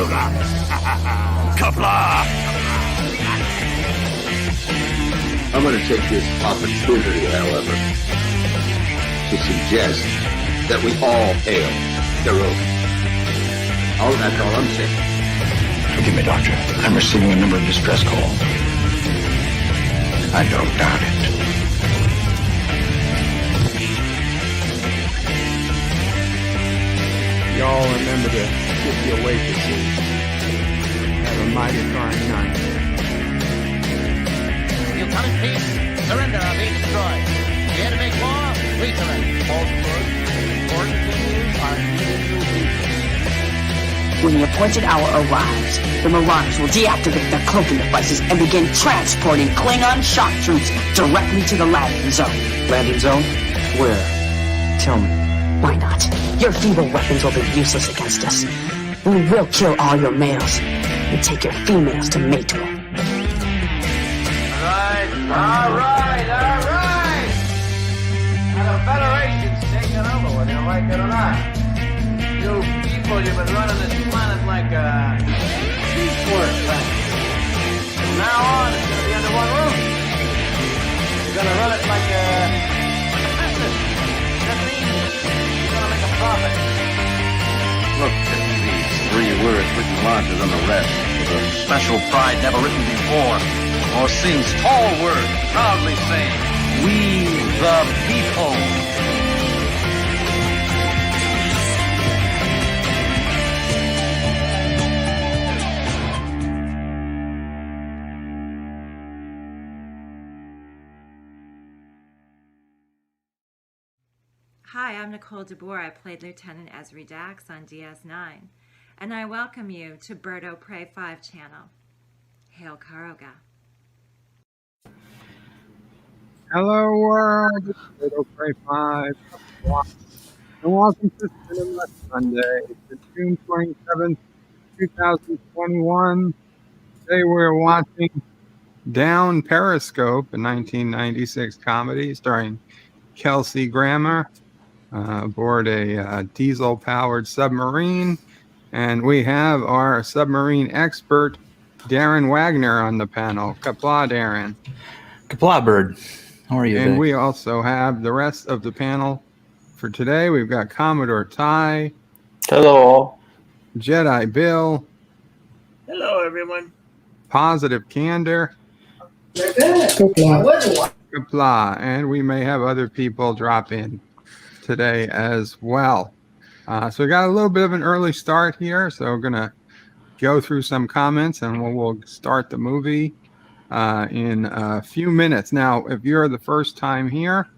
Caroga. Qapla! I'm going to take this opportunity, however, to suggest that we all hail Caroga. Oh, that's all I'm saying. Forgive me, Doctor. I'm receiving a number of distress calls. I don't doubt it. Y'all remember to keep your waitresses. Have a mighty fine night. You come in peace, surrender or be destroyed. Here to make war, we surrender. False good, important things are needed to be. When the appointed hour arrives, the Marauders will deactivate their cloaking devices and begin transporting Klingon shock troops directly to the landing zone. Landing zone? Where? Tell me. Why not? Your feeble weapons will be useless against us. We will kill all your males and take your females to mate with. All right. Now the Federation's taking over, whether you like it or not. You people, you've been running this planet like a piecework thing. From now on, it's going to be under one roof. You're going to run it like a business. That means you're going to make a profit. Look at these 3 words written larger than the rest. With a special pride never written before or since. Tall word, proudly saying, we the people. Hi, I'm Nicole DeBoer. I played Lieutenant Ezri Dax on DS9, and I welcome you to Bird O' Prey 5 channel. Hail Caroga. Hello world, it's Bird O' Prey 5. And welcome to Sinema Sunday. It's June 27th, 2021. Today we're watching Down Periscope, a 1996 comedy starring Kelsey Grammer aboard a diesel-powered submarine. And we have our submarine expert, Darin Wagner, on the panel. Qapla, Darin. Qapla, Bird. How are you And today? we also have the rest of the panel for today. We've got Commodore Ty. Hello. Jedi Bill. Hello, everyone. Positive Candor. Qapla. And we may have other people drop in today as well. So we got a little bit of an early start here. So we're going to go through some comments and we'll start the movie in a few minutes. Now, if you're the first time here,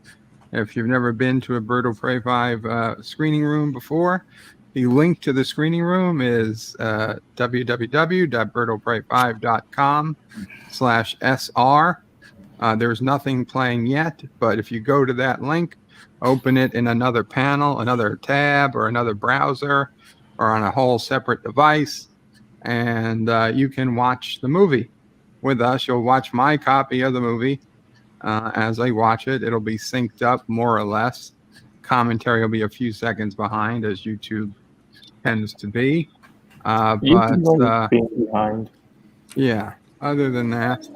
if you've never been to a Bird O' Prey 5 screening room before, the link to the screening room is www.birdoprey5.com/SR. There's nothing playing yet, but if you go to that link, open it in another panel, another tab, or another browser, or on a whole separate device, and you can watch the movie with us. You'll watch my copy of the movie as I watch it. It'll be synced up more or less. Commentary will be a few seconds behind, as YouTube tends to be. But behind. Yeah, other than that,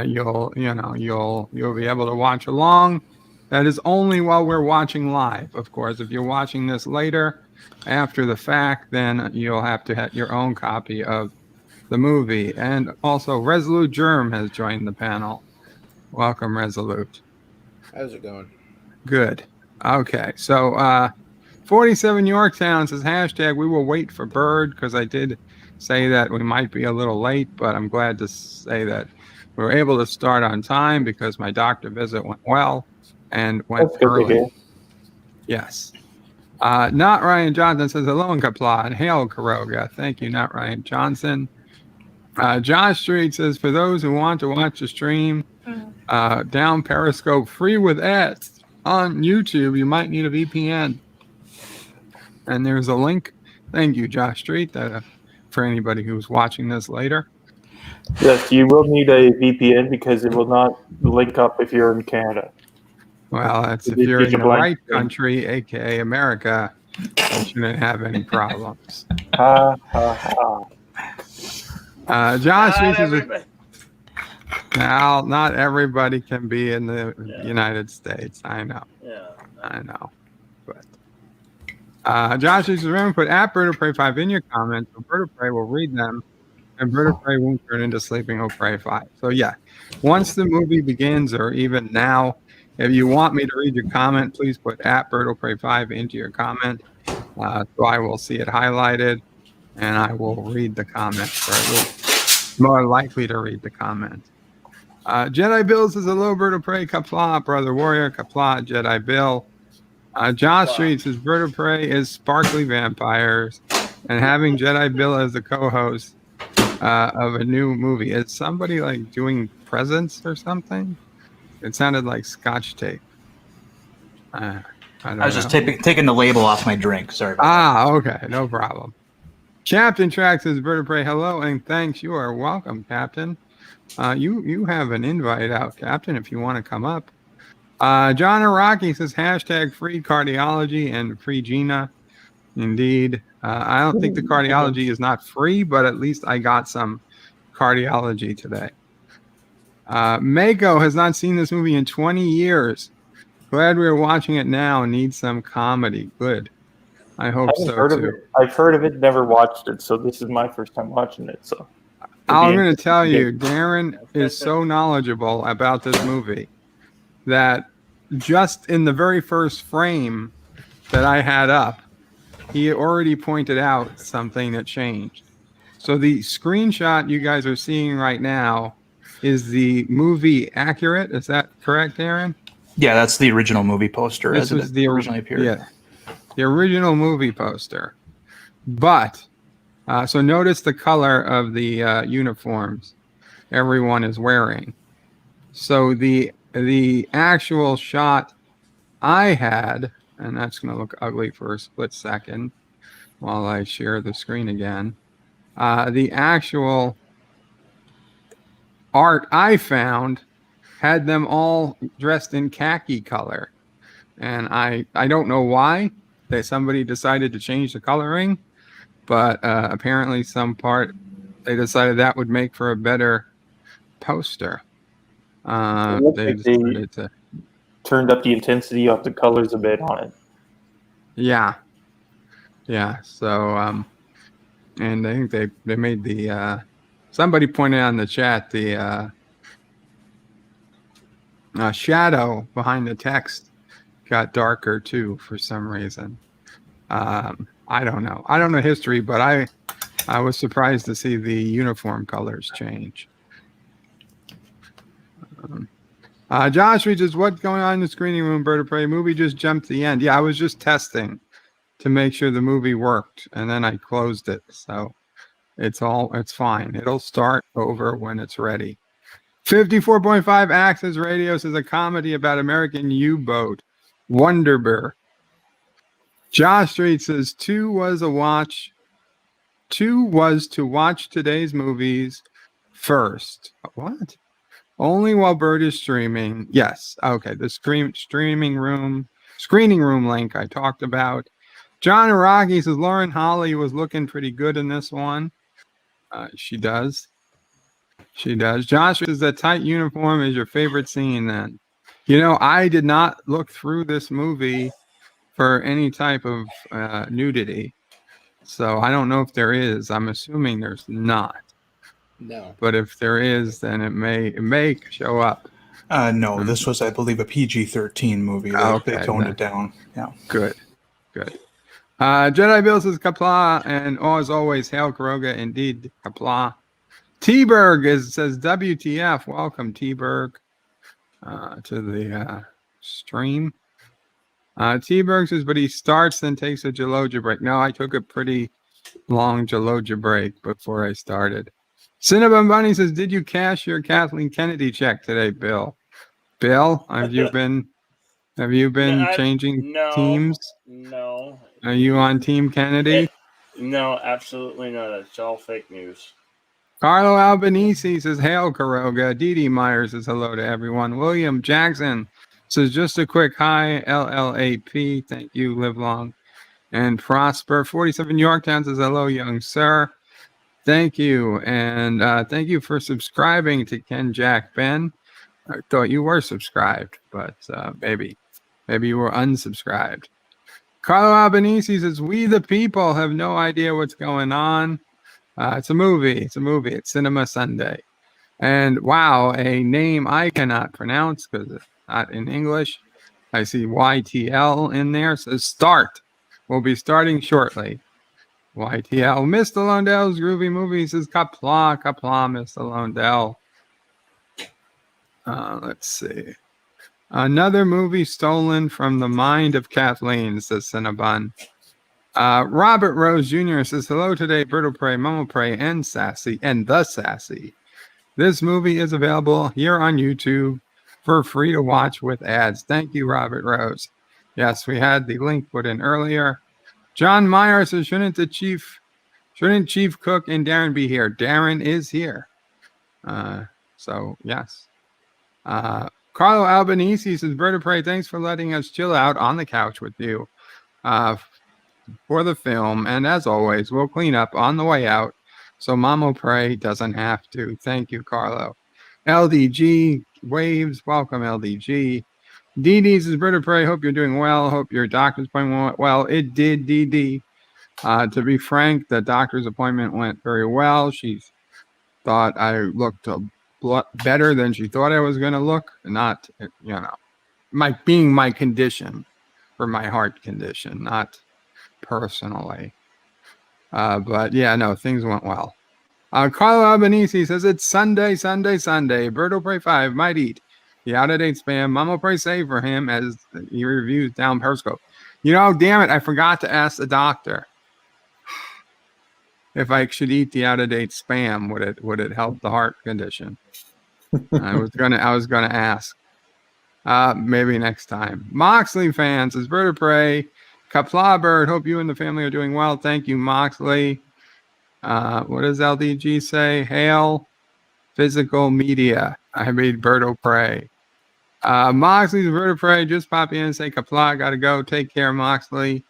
you'll be able to watch along. That is only while we're watching live. Of course, if you're watching this later, after the fact, then you'll have to have your own copy of the movie. And also, Resolute Germ has joined the panel. Welcome, Resolute. How's it going? Good. Okay, so 47 Yorktown says hashtag we will wait for Bird, because I did say that we might be a little late, but I'm glad to say that we were able to start on time because my doctor visit went well and went early. Yes. Not Ryan Johnson says hello in Qapla and hail Caroga. Thank you, Not Ryan Johnson. Josh Street says for those who want to watch the stream, Down Periscope free with ads on YouTube, you might need a VPN. And there's a link. Thank you, Josh Street, for anybody who's watching this later. Yes, you will need a VPN because it will not link up if you're in Canada. Well, that's if you're in the right country, aka America, you shouldn't have any problems. Ha ha ha. Josh Not Reese is everybody. now, not everybody can be in the United States. I know. Yeah. I know. But Josh Reese, remember, put at Bird of Prey 5 in your comments. So Bird of Prey will read them, and Bird of Prey won't turn into Sleeping Hope Prey 5. So yeah, once the movie begins, or even now, if you want me to read your comment, please put at Bird of Prey 5 into your comment. So I will see it highlighted, and I will read the comment, or I will more likely to read the comment. Jedi Bill says, hello, Bird of Prey, Qapla, Brother Warrior, Qapla, Jedi Bill. Josh Street says, Bird of Prey is sparkly vampires, and having Jedi Bill as the co-host of a new movie. Is somebody like doing presents or something? It sounded like Scotch tape. I was just taking the label off my drink. Sorry about that. Okay. No problem. Captain Track says, Bird of Prey, hello, and thanks. You are welcome, Captain. You have an invite out, Captain, if you want to come up. John Araki says, hashtag free cardiology and free Gina. Indeed. I don't think the cardiology is not free, but at least I got some cardiology today. Mako has not seen this movie in 20 years. Glad we are watching it now. Need some comedy. Good. I hope so too. I've heard of it, never watched it, so this is my first time watching it. So I'm going to tell you, Darin is so knowledgeable about this movie that just in the very first frame that I had up, he already pointed out something that changed. So the screenshot you guys are seeing right now is the movie accurate. Is that correct, Darin? Yeah, that's the original movie poster. This was the originally appeared. Yeah, the original movie poster. But so notice the color of the uniforms everyone is wearing. So the actual shot I had, and that's going to look ugly for a split second while I share the screen again. The actual art I found had them all dressed in khaki color. And I don't know why somebody decided to change the coloring, but apparently they decided that would make for a better poster. They decided to turned up the intensity of the colors a bit on it. Yeah. So, and I think they made the somebody pointed out in the chat the shadow behind the text got darker too for some reason. I don't know. I don't know history, but I was surprised to see the uniform colors change. Josh reads, what's going on in the screening room, Bird of Prey? Movie just jumped to the end. Yeah, I was just testing to make sure the movie worked, and then I closed it. So it's fine. It'll start over when it's ready. 54.5 Access Radio says a comedy about American U-boat, Wonderbear. Josh Street says 2 was to watch today's movies first. What? Only while Bird is streaming. Yes. Okay. The screening room link I talked about. John Araki says Lauren Holly was looking pretty good in this one. She does. Josh says that tight uniform is your favorite scene then. You know, I did not look through this movie for any type of nudity. So I don't know if there is. I'm assuming there's not. No. But if there is, then it may show up. No, this was, I believe, a PG-13 movie. They toned it down. Yeah. Good. Jedi Bill says Qapla, and as always, hail Caroga. Indeed, Qapla. T-Berg says WTF. Welcome, T-Berg, to the stream. T-Berg says, but he starts then takes a Gelogia break. No, I took a pretty long Gelogia break before I started. Cinnabon Bunny says, did you cash your Kathleen Kennedy check today, Bill? Bill, have you been changing teams? No. Are you on Team Kennedy? No, absolutely not. It's all fake news. Carlo Albanese says, hail, Caroga. Dee Dee Myers says hello to everyone. William Jackson says, just a quick hi, LLAP. Thank you, live long and prosper. 47 Yorktown says, hello, young sir. Thank you. And thank you for subscribing to Ken Jack Ben. I thought you were subscribed, but maybe you were unsubscribed. Carlo Albanese says, we the people have no idea what's going on. It's a movie. It's Sinema Sunday. And wow, a name I cannot pronounce because it's not in English. I see YTL in there. It says start. We'll be starting shortly. YTL. Mr. Londell's Groovy Movie says Qapla, Mr. Londell. Let's see. Another movie stolen from the mind of Kathleen, says Cinnabon. Robert Rose Jr. says, hello today, Birdo Prey, Momo Prey, and Sassy, and the Sassy. This movie is available here on YouTube for free to watch with ads. Thank you, Robert Rose. Yes, we had the link put in earlier. John Meyer says, shouldn't Chief Cook and Darin be here? Darin is here. So, yes. Carlo Albanese says, Birdo Prey, thanks for letting us chill out on the couch with you for the film. And as always, we'll clean up on the way out so Mamo Prey doesn't have to. Thank you, Carlo. LDG waves. Welcome, LDG. DD says, Birdo Prey, hope you're doing well. Hope your doctor's appointment went well. It did, DD. To be frank, the doctor's appointment went very well. She thought I looked better than she thought I was going to look. Not, being my condition for my heart condition, not personally. But yeah, no, things went well. Carlo Albanese says it's Sunday. Birdo Prey 5 might eat the out-of-date spam. Mama Prey save for him as he reviews Down Periscope. Damn it, I forgot to ask the doctor if I should eat the out-of-date spam. Would it help the heart condition? I was gonna ask. Maybe next time. Moxley fans says Birdo Prey. Qapla Bird, hope you and the family are doing well. Thank you, Moxley. What does LDG say? Hail physical media. I made Birdo Prey. Moxley's Birdo Prey. Just pop in and say Qapla, gotta go. Take care, Moxley.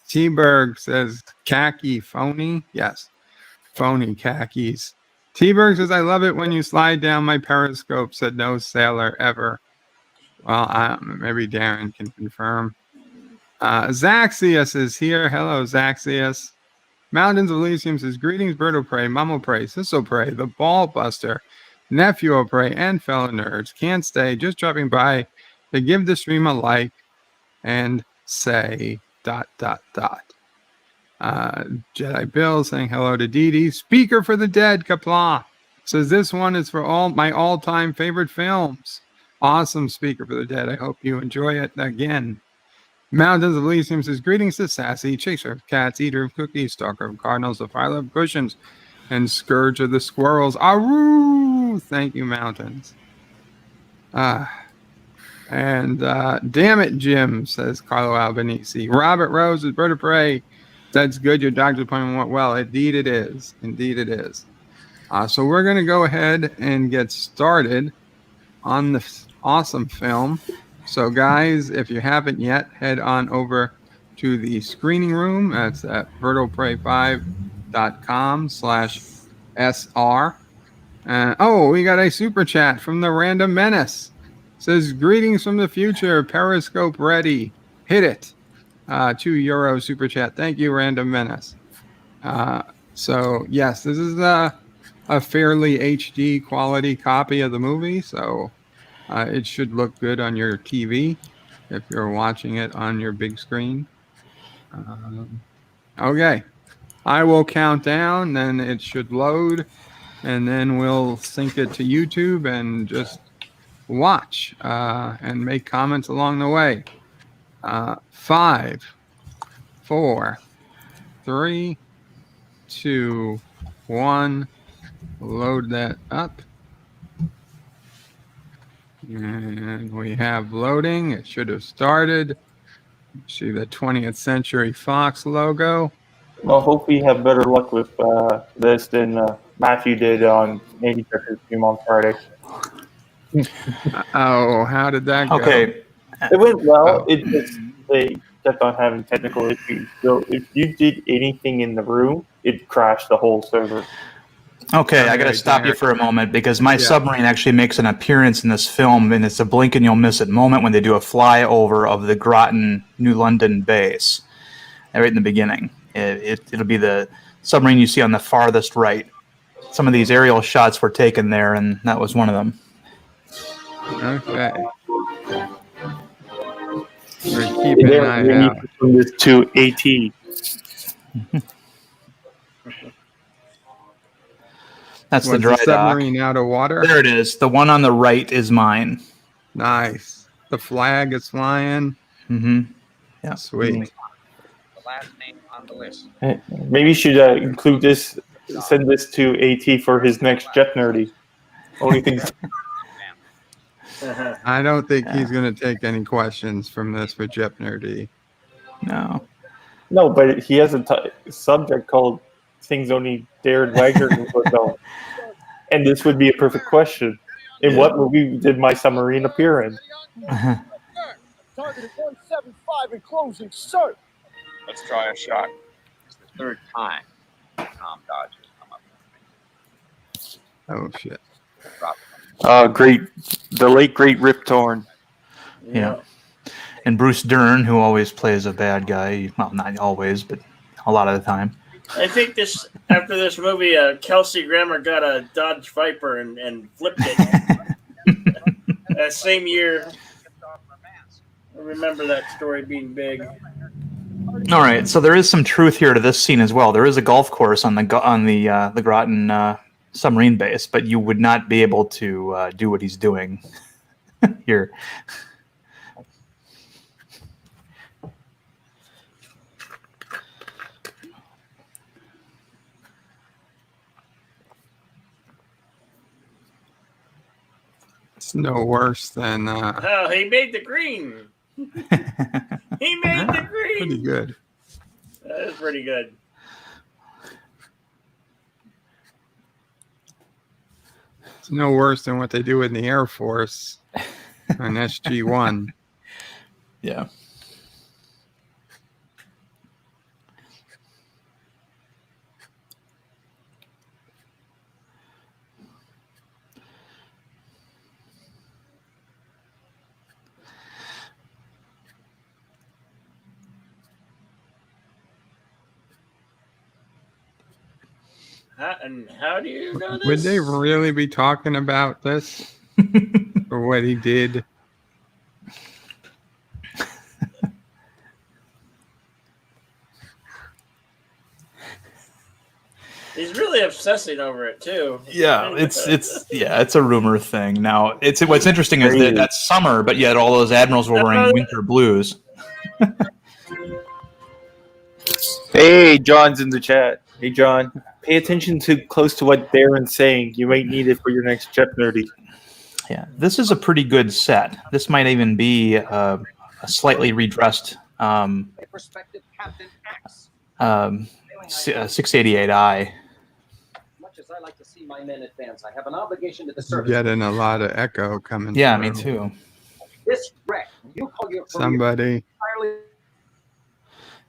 T-Berg says khaki phony. Yes, phony khakis. T-Berg says, I love it when you slide down my periscope, said no sailor ever. Well, maybe Darin can confirm. Zaxius is here. Hello, Zaxius. Mountains of Elysium says, greetings, Birdo Prey, Mamo Prey, Sisso Prey, the Ball Buster, Nephew of Prey, and fellow nerds. Can't stay, just dropping by to give the stream a like and say ... Jedi Bill saying hello to Dee Dee. Speaker for the Dead, Qapla, says this one is for all my all-time favorite films. Awesome, Speaker for the Dead. I hope you enjoy it again. Mountains of Elysium says, greetings to Sassy, chaser of cats, eater of cookies, stalker of cardinals, defiler of cushions, and scourge of the squirrels. Aroo! Thank you, Mountains. Damn it, Jim, says Carlo Albanese. Robert Rose is Birdo Prey. That's good. Your doctor's appointment went well. Indeed it is. So we're going to go ahead and get started on this awesome film. So guys, if you haven't yet, head on over to the screening room. That's at birdoprey5.com/SR. We got a super chat from the Random Menace. It says, greetings from the future. Periscope ready. Hit it. €2 super chat. Thank you, Random Menace. So yes, this is a fairly HD quality copy of the movie. So it should look good on your TV if you're watching it on your big screen. Okay. I will count down, then it should load, and then we'll sync it to YouTube and just watch and make comments along the way. 5, 4, 3, 2, 1. Load that up. And we have loading. It should have started. See the 20th Century Fox logo. Well, hopefully you have better luck with this than Matthew did on Navy Checkers stream on Friday. How did that go? Okay. It went well. It just kept on having technical issues. So if you did anything in the room, it crashed the whole server. Okay, I got to stop you for a moment because my submarine actually makes an appearance in this film, and it's a blink and you'll miss it moment when they do a flyover of the Groton, New London base, right in the beginning. It'll be the submarine you see on the farthest right. Some of these aerial shots were taken there, and that was one of them. Okay. We're keeping an eye out. From this to AT. That's the dry dock. Submarine out of water? There it is. The one on the right is mine. Nice. The flag is flying. Mm-hmm. Yeah. Sweet. The last name on the list. Maybe you should include this, send this to AT for his next Jet Nerdy. Only thing. I don't think he's going to take any questions from this for Jet Nerdy. No. No, but he has a subject called Things Only Darin Wagner would know. And this would be a perfect question. In what movie did my submarine appear in? Targeted 175 in closing, sir. Let's try a shot. It's the third time Tom Dodge has come up with me. Oh, shit. Great. The late, great Rip Torn. Yeah. And Bruce Dern, who always plays a bad guy. Well, not always, but a lot of the time. I think after this movie, Kelsey Grammer got a Dodge Viper and flipped it. That same year. I remember that story being big. All right, so there is some truth here to this scene as well. There is a golf course on the Groton submarine base, but you would not be able to do what he's doing here. It's no worse than. Oh, he made the green. He made the green. Pretty good. That is pretty good. It's no worse than what they do in the Air Force on SG-1. Yeah. And how do you know this? Would they really be talking about this? Or what he did? He's really obsessing over it too. Yeah, it's a rumor thing. Now, what's interesting is that that's summer, but yet all those admirals were wearing winter blues. Hey, John's in the chat. Hey, John. Pay attention to close to what Darin's saying. You might need it for your next Jet Nerdy. Yeah, this is a pretty good set. This might even be a slightly redressed 688i. Much as I like to see my men advance, I have an obligation to the service. You're getting a lot of echo coming. Yeah, through. me too. This wreck, you call your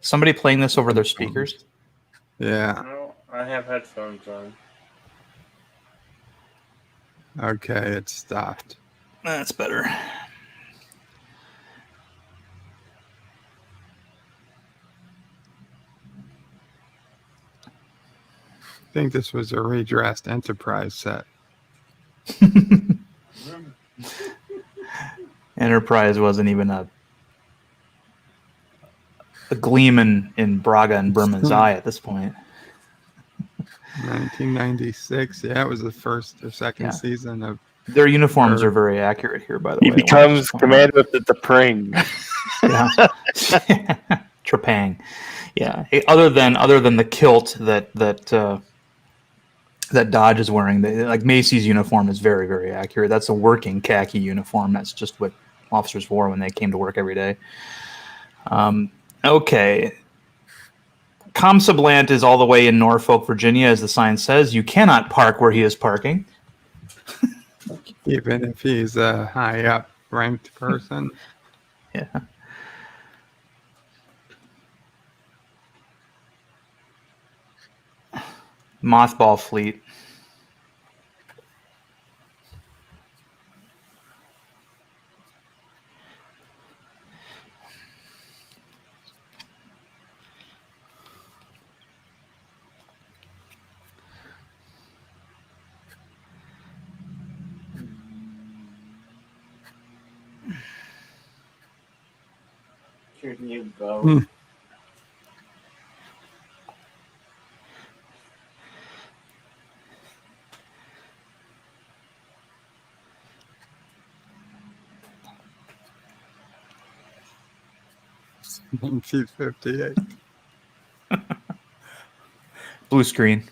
Somebody playing this over their speakers? Yeah. No, I have headphones on. Okay, it stopped. That's better. I think this was a redressed Enterprise set. Enterprise wasn't even a gleam in Braga and Berman's eye at this point. 1996. Yeah, it was the first or second season of. Their uniforms are very accurate here, by the way. He becomes commander of the Prang. Yeah. Trepang. Yeah. Other than the kilt that Dodge is wearing, like Macy's uniform is very, very accurate. That's a working khaki uniform. That's just what officers wore when they came to work every day. Okay. Comsublant is all the way in Norfolk, Virginia, as the sign says. You cannot park where he is parking. Even if he's a high up ranked person. Yeah. Mothball Fleet. Here you go. $1958. Blue screen.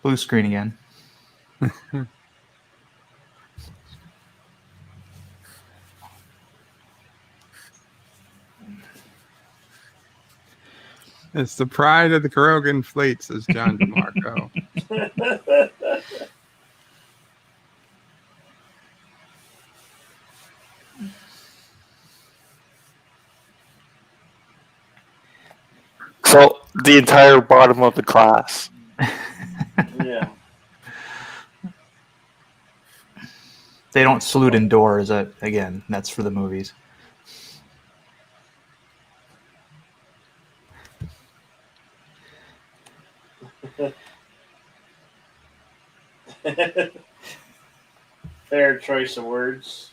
Blue screen again. It's the pride of the Carogan fleet, says John DeMarco. So the entire bottom of the class. Yeah. They don't salute indoors. Again, that's for the movies. Fair choice of words.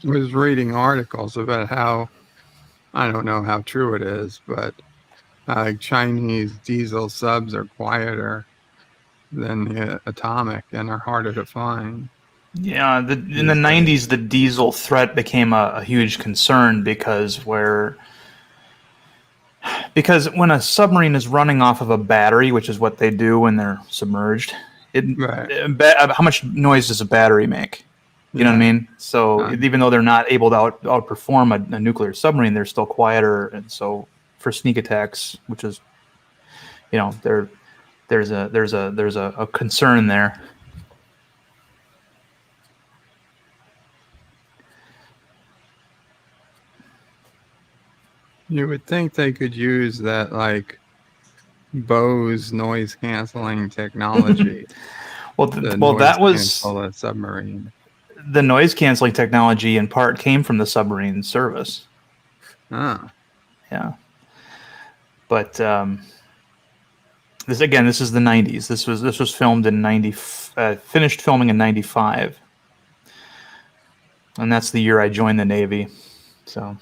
Was reading articles about how, I don't know how true it is, but Chinese diesel subs are quieter than the atomic and are harder to find. Yeah, in the 90s, the diesel threat became a huge concern because when a submarine is running off of a battery, which is what they do when they're submerged, how much noise does a battery make? You know what I mean? So even though they're not able to outperform a nuclear submarine, they're still quieter. And so for sneak attacks, which is, there's a concern there. You would think they could use that, like, Bose noise canceling technology. That was a submarine. The noise canceling technology in part came from the submarine service. Ah, yeah. But this is the 90s. This was filmed in finished filming in 95, and that's the year I joined the Navy. So.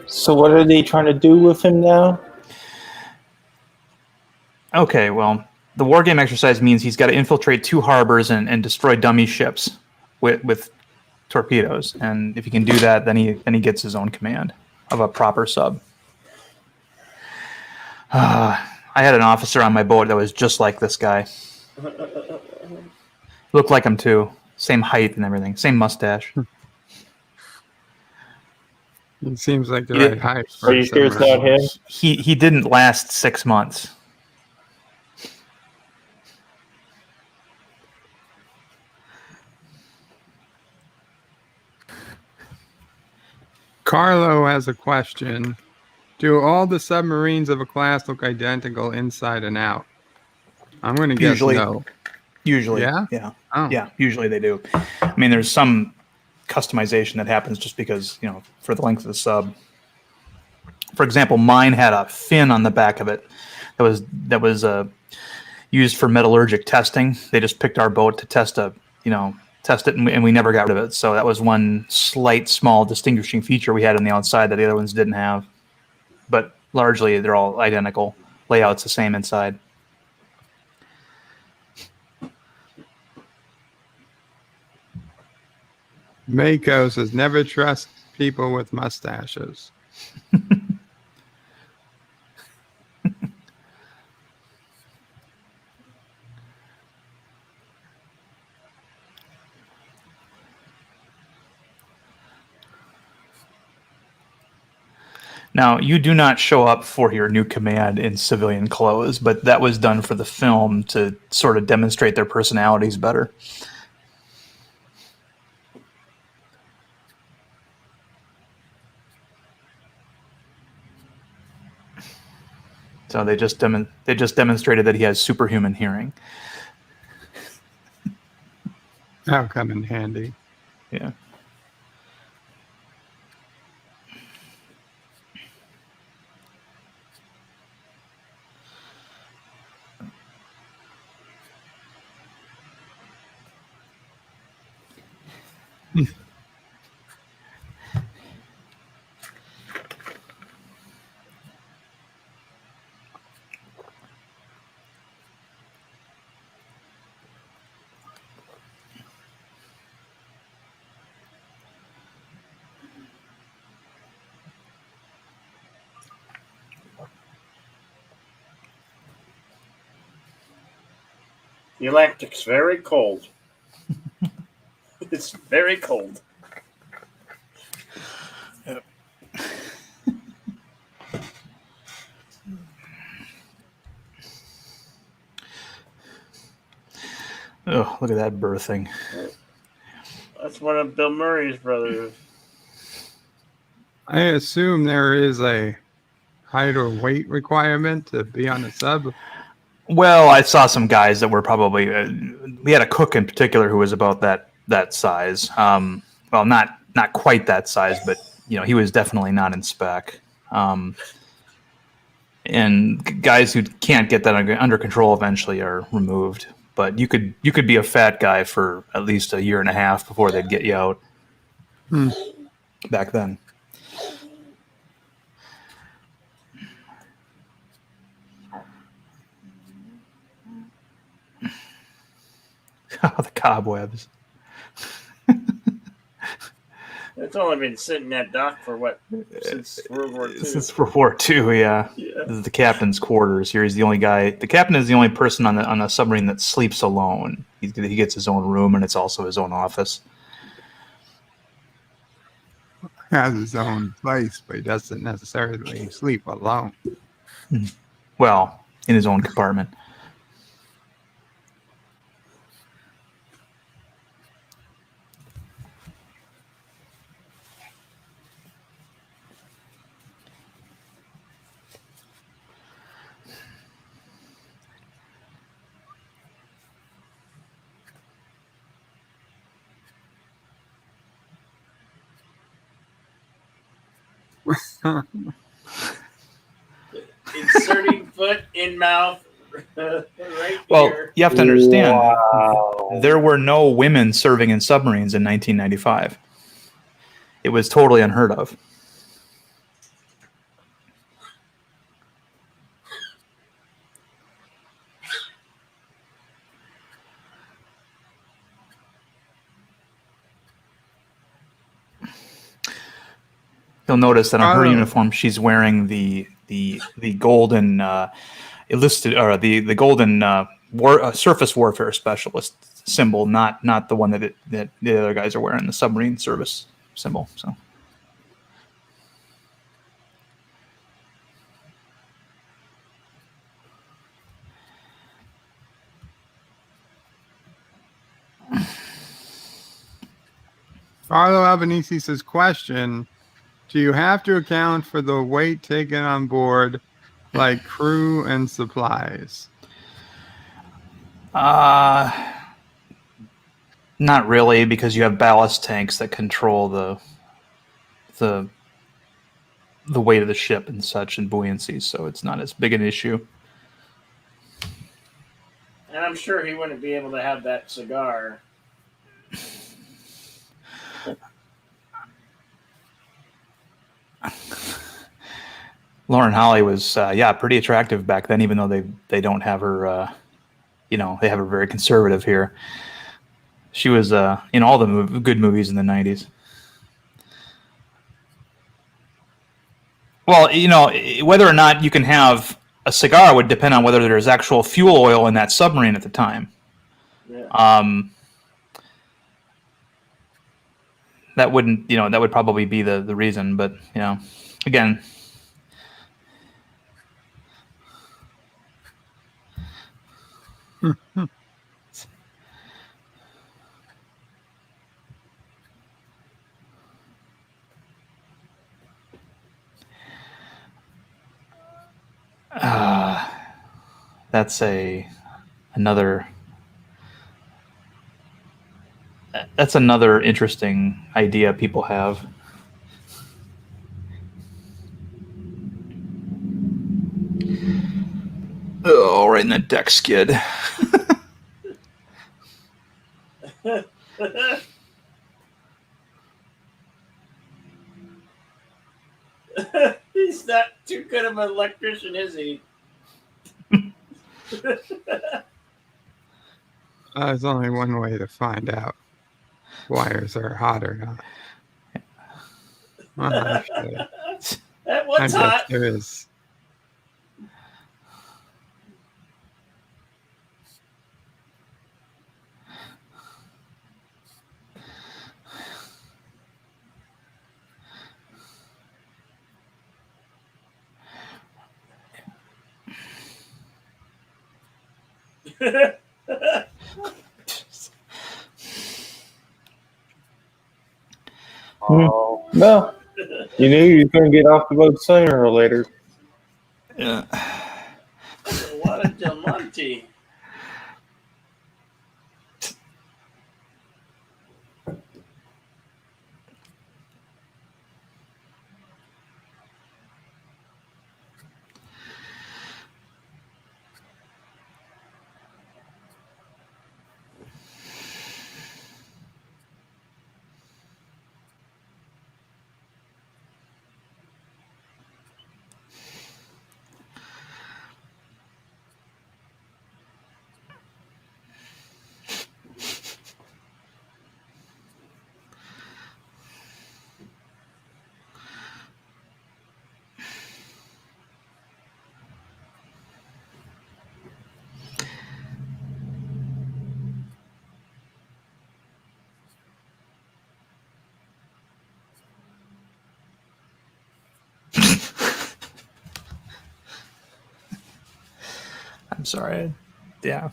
So what are they trying to do with him now? Okay, well, the war game exercise means he's got to infiltrate 2 harbors and destroy dummy ships with torpedoes. And if he can do that, then he gets his own command of a proper sub. I had an officer on my boat that was just like this guy. Looked like him too. Same height and everything. Same mustache. It seems like the right height. Are you sure it's not him? He didn't last 6 months. Carlo has a question. Do all the submarines of a class look identical inside and out? I'm going to guess no. Usually. Yeah? Oh. Yeah, usually they do. I mean, there's some customization that happens just because, for the length of the sub. For example, mine had a fin on the back of it that was used for metallurgic testing. They just picked our boat to test it, and we never got rid of it. So that was one slight, small distinguishing feature we had on the outside that the other ones didn't have. But largely, they're all identical. Layout's the same inside. Mako says, never trust people with mustaches. Now, you do not show up for your new command in civilian clothes, but that was done for the film to sort of demonstrate their personalities better. So they just demonstrated that he has superhuman hearing. That'll come in handy. Yeah. The Atlantic's very cold. It's very cold. Yep. Oh, look at that birthing. That's one of Bill Murray's brothers. I assume there is a height or weight requirement to be on the sub. Well, I saw some guys that were probably. We had a cook in particular who was about that size. Well, not quite that size, but he was definitely not in spec. And guys who can't get that under control eventually are removed. But you could be a fat guy for at least a year and a half before they'd get you out. Back then. Oh, the cobwebs. It's only been sitting in that dock for what? Since World War II. Since World War II, yeah. This is the captain's quarters. Here he's the only guy. The captain is the only person on a submarine that sleeps alone. He gets his own room, and it's also his own office. Has his own place, but he doesn't necessarily sleep alone. Well, in his own compartment. Inserting foot in mouth. Well, here. you have to understand, there were no women serving in submarines in 1995. It was totally unheard of. You'll notice that on her uniform, she's wearing the golden enlisted or the golden surface warfare specialist symbol, not the one that the other guys are wearing, the submarine service symbol. So. Carlo Albanese says, question, Do you have to account for the weight taken on board, like crew and supplies? Not really, because you have ballast tanks that control the weight of the ship and such and buoyancy, so it's not as big an issue. And I'm sure he wouldn't be able to have that cigar. Lauren Holly was, pretty attractive back then, even though they don't have her, they have her very conservative here. She was in all the good movies in the 90s. Well, whether or not you can have a cigar would depend on whether there's actual fuel oil in that submarine at the time. Yeah. That wouldn't, that would probably be the reason, but, again. That's another interesting idea people have. Oh, right in the deck skid. He's not too good of an electrician, is he? There's only one way to find out wires are hot or not. Well, actually, What's hot? There is. Oh, no. You knew you was going to get off the boat sooner or later. Yeah. That's a lot of Del Monte. I'm sorry. Yeah.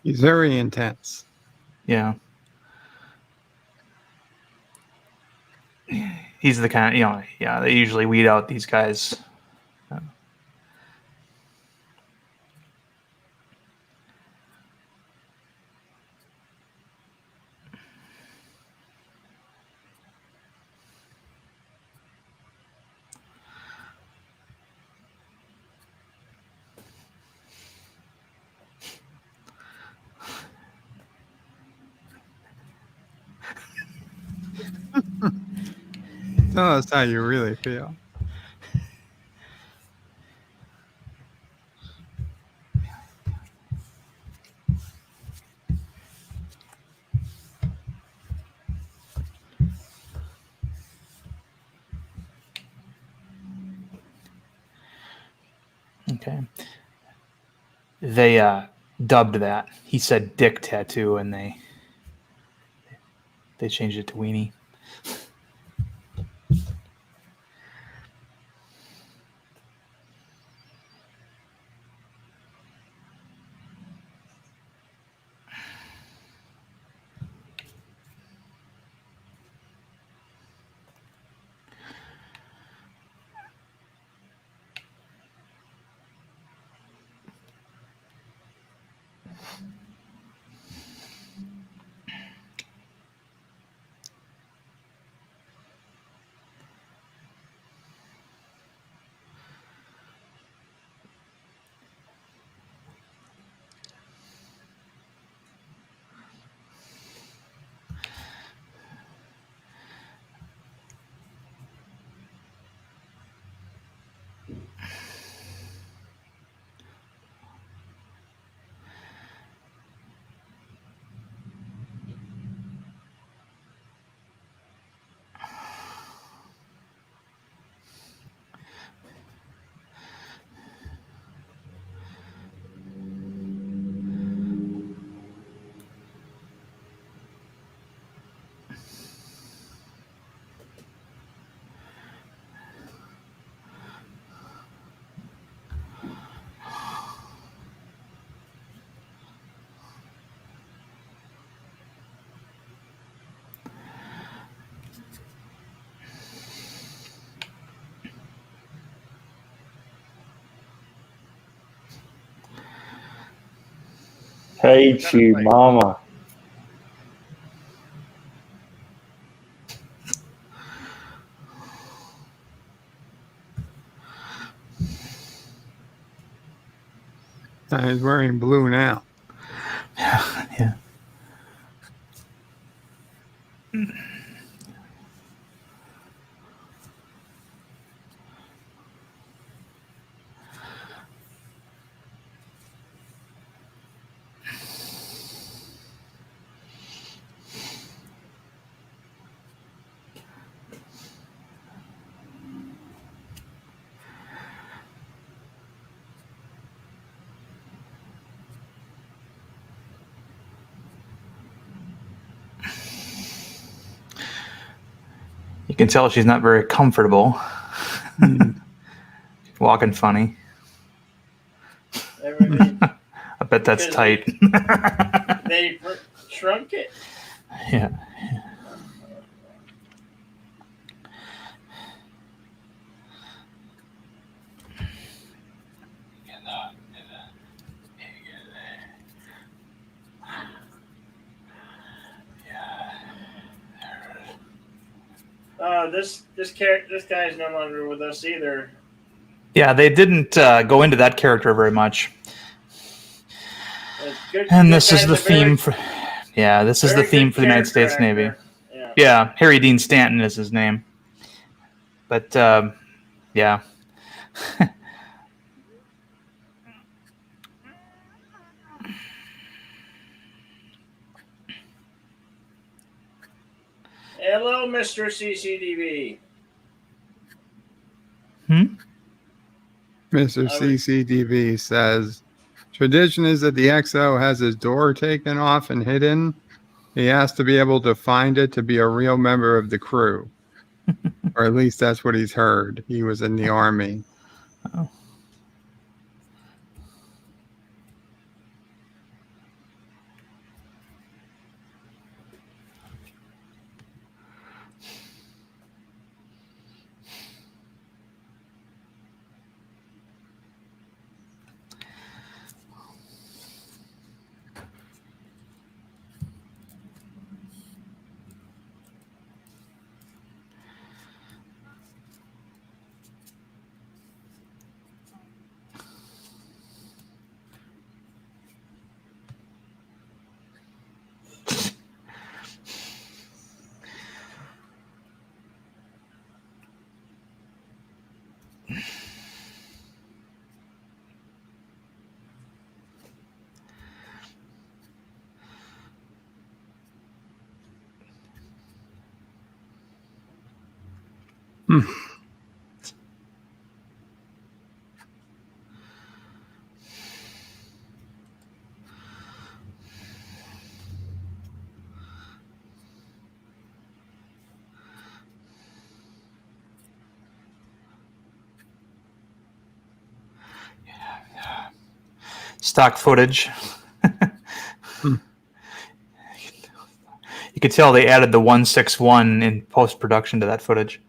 He's very intense. Yeah. He's the kind of, they usually weed out these guys. Tell us how you really feel. Okay. They dubbed that. He said dick tattoo, and they changed it to weenie. Hate you, mama. He's wearing blue now. Yeah. You can tell she's not very comfortable. Walking funny. I bet that's tight. They shrunk it. Yeah. This guy's no longer with us either. Yeah, they didn't go into that character very much. Good, and this is the theme for. Yeah, this is the theme for the United States Navy. Yeah, Harry Dean Stanton is his name. But yeah. Hello, Mr. CCDV. Mr. CCDV says, tradition is that the XO has his door taken off and hidden. He has to be able to find it to be a real member of the crew. Or at least that's what he's heard. He was in the Army. Oh. Stock footage. You could tell they added the 161 in post-production to that footage.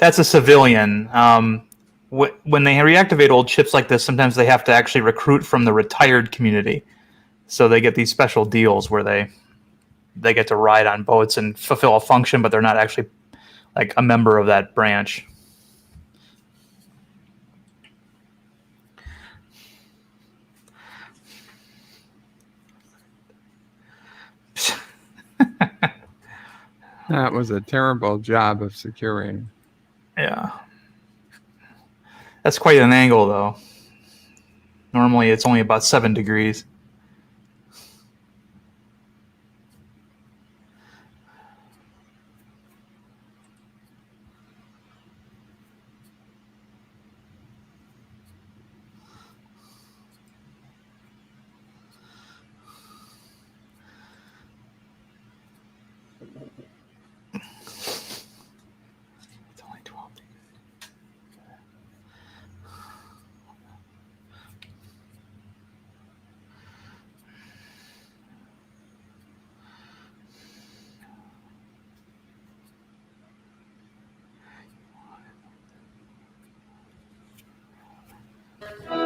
That's a civilian. When they reactivate old ships like this, sometimes they have to actually recruit from the retired community. So they get these special deals where they get to ride on boats and fulfill a function, but they're not actually like a member of that branch. That was a terrible job of securing. Yeah. That's quite an angle, though. Normally, it's only about 7 degrees.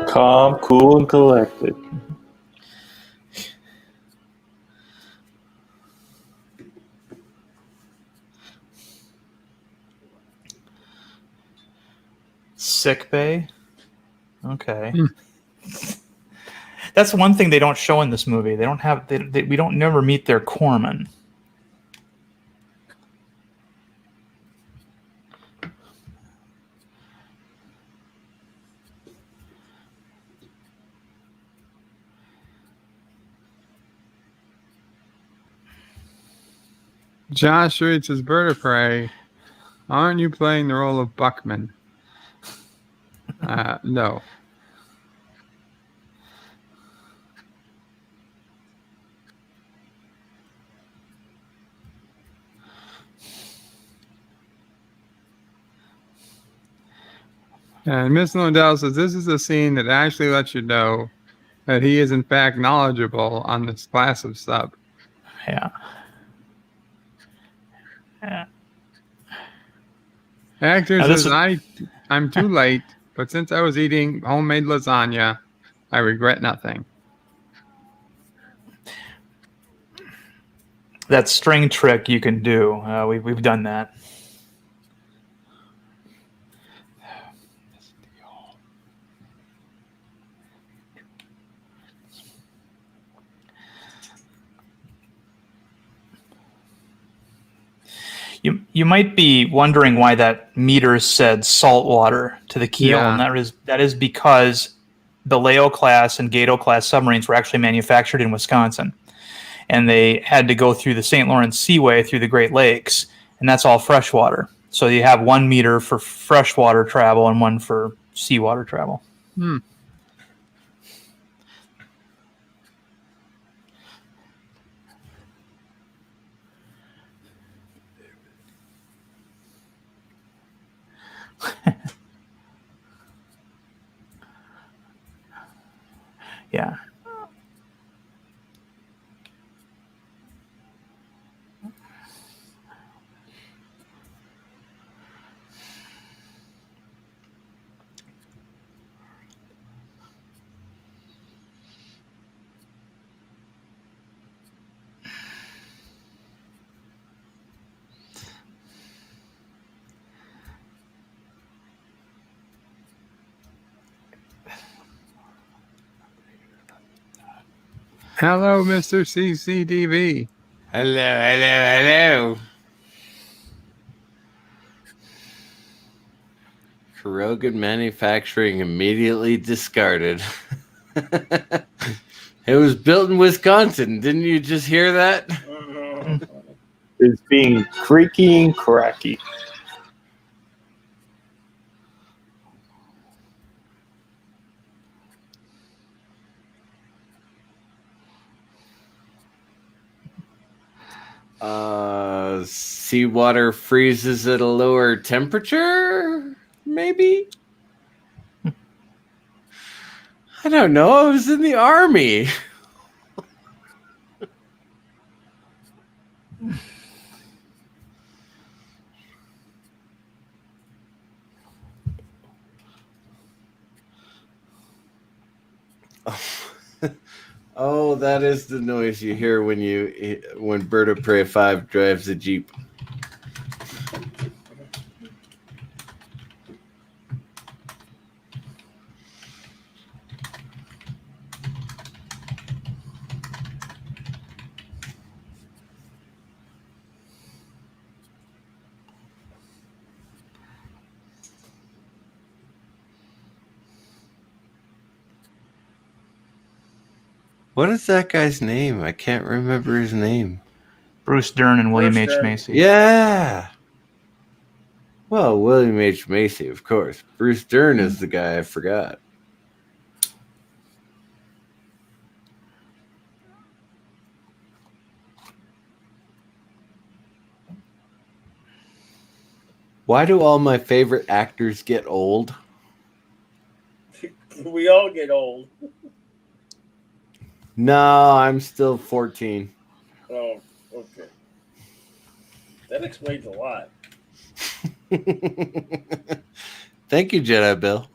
Calm, cool, and collected. Sick bay? Okay. That's one thing they don't show in this movie. They don't have. We don't never meet their corpsman. Josh reads his bird of prey. Aren't you playing the role of Buckman? No. And Miss Lundell says this is a scene that actually lets you know that he is in fact knowledgeable on this class of sub. Yeah. Yeah. Actor says, I'm too late, but since I was eating homemade lasagna, I regret nothing. That string trick you can do. We've done that. You might be wondering why that meter said salt water to the keel, and that is because the Leo class and Gato class submarines were actually manufactured in Wisconsin, and they had to go through the St. Lawrence Seaway through the Great Lakes, and that's all freshwater. So you have 1 meter for freshwater travel and 1 for seawater travel. Yeah. Hello, Mr. CCDV. Hello. Caroga manufacturing immediately discarded. It was built in Wisconsin. Didn't you just hear that? It's being creaky and cracky. Seawater freezes at a lower temperature, maybe? I don't know. I was in the Army. Oh, that is the noise you hear when Bird of Prey 5 drives a Jeep. What is that guy's name? I can't remember his name. Bruce Dern and William H. Macy. Yeah. Well, William H. Macy, of course. Bruce Dern is the guy I forgot. Why do all my favorite actors get old? We all get old. No, I'm still 14. Oh, okay. That explains a lot. Thank you, Jedi Bill.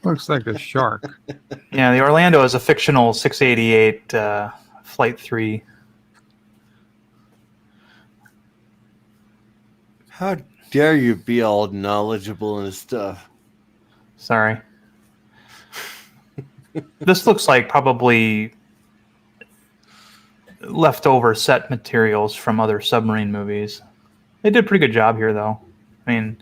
Looks like a shark. Yeah, the Orlando is a fictional 688 Flight 3. How dare you be all knowledgeable and stuff? Sorry. This looks like probably leftover set materials from other submarine movies. They did a pretty good job here, though. I mean,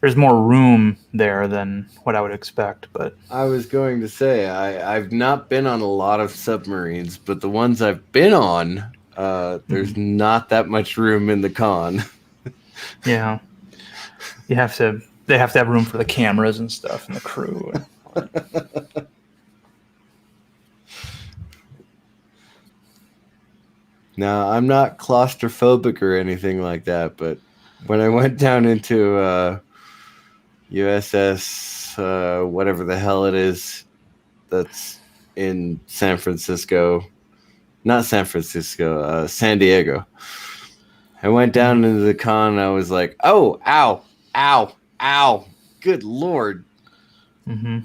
there's more room there than what I would expect. But I was going to say, I've not been on a lot of submarines, but the ones I've been on, there's not that much room in the con. Yeah. They have to have room for the cameras and stuff and the crew. Now, I'm not claustrophobic or anything like that, but when I went down into USS, whatever the hell it is, that's in San Francisco, not San Francisco, San Diego. I went down into the con and I was like, oh, ow, ow, ow, good Lord. Mm-hmm.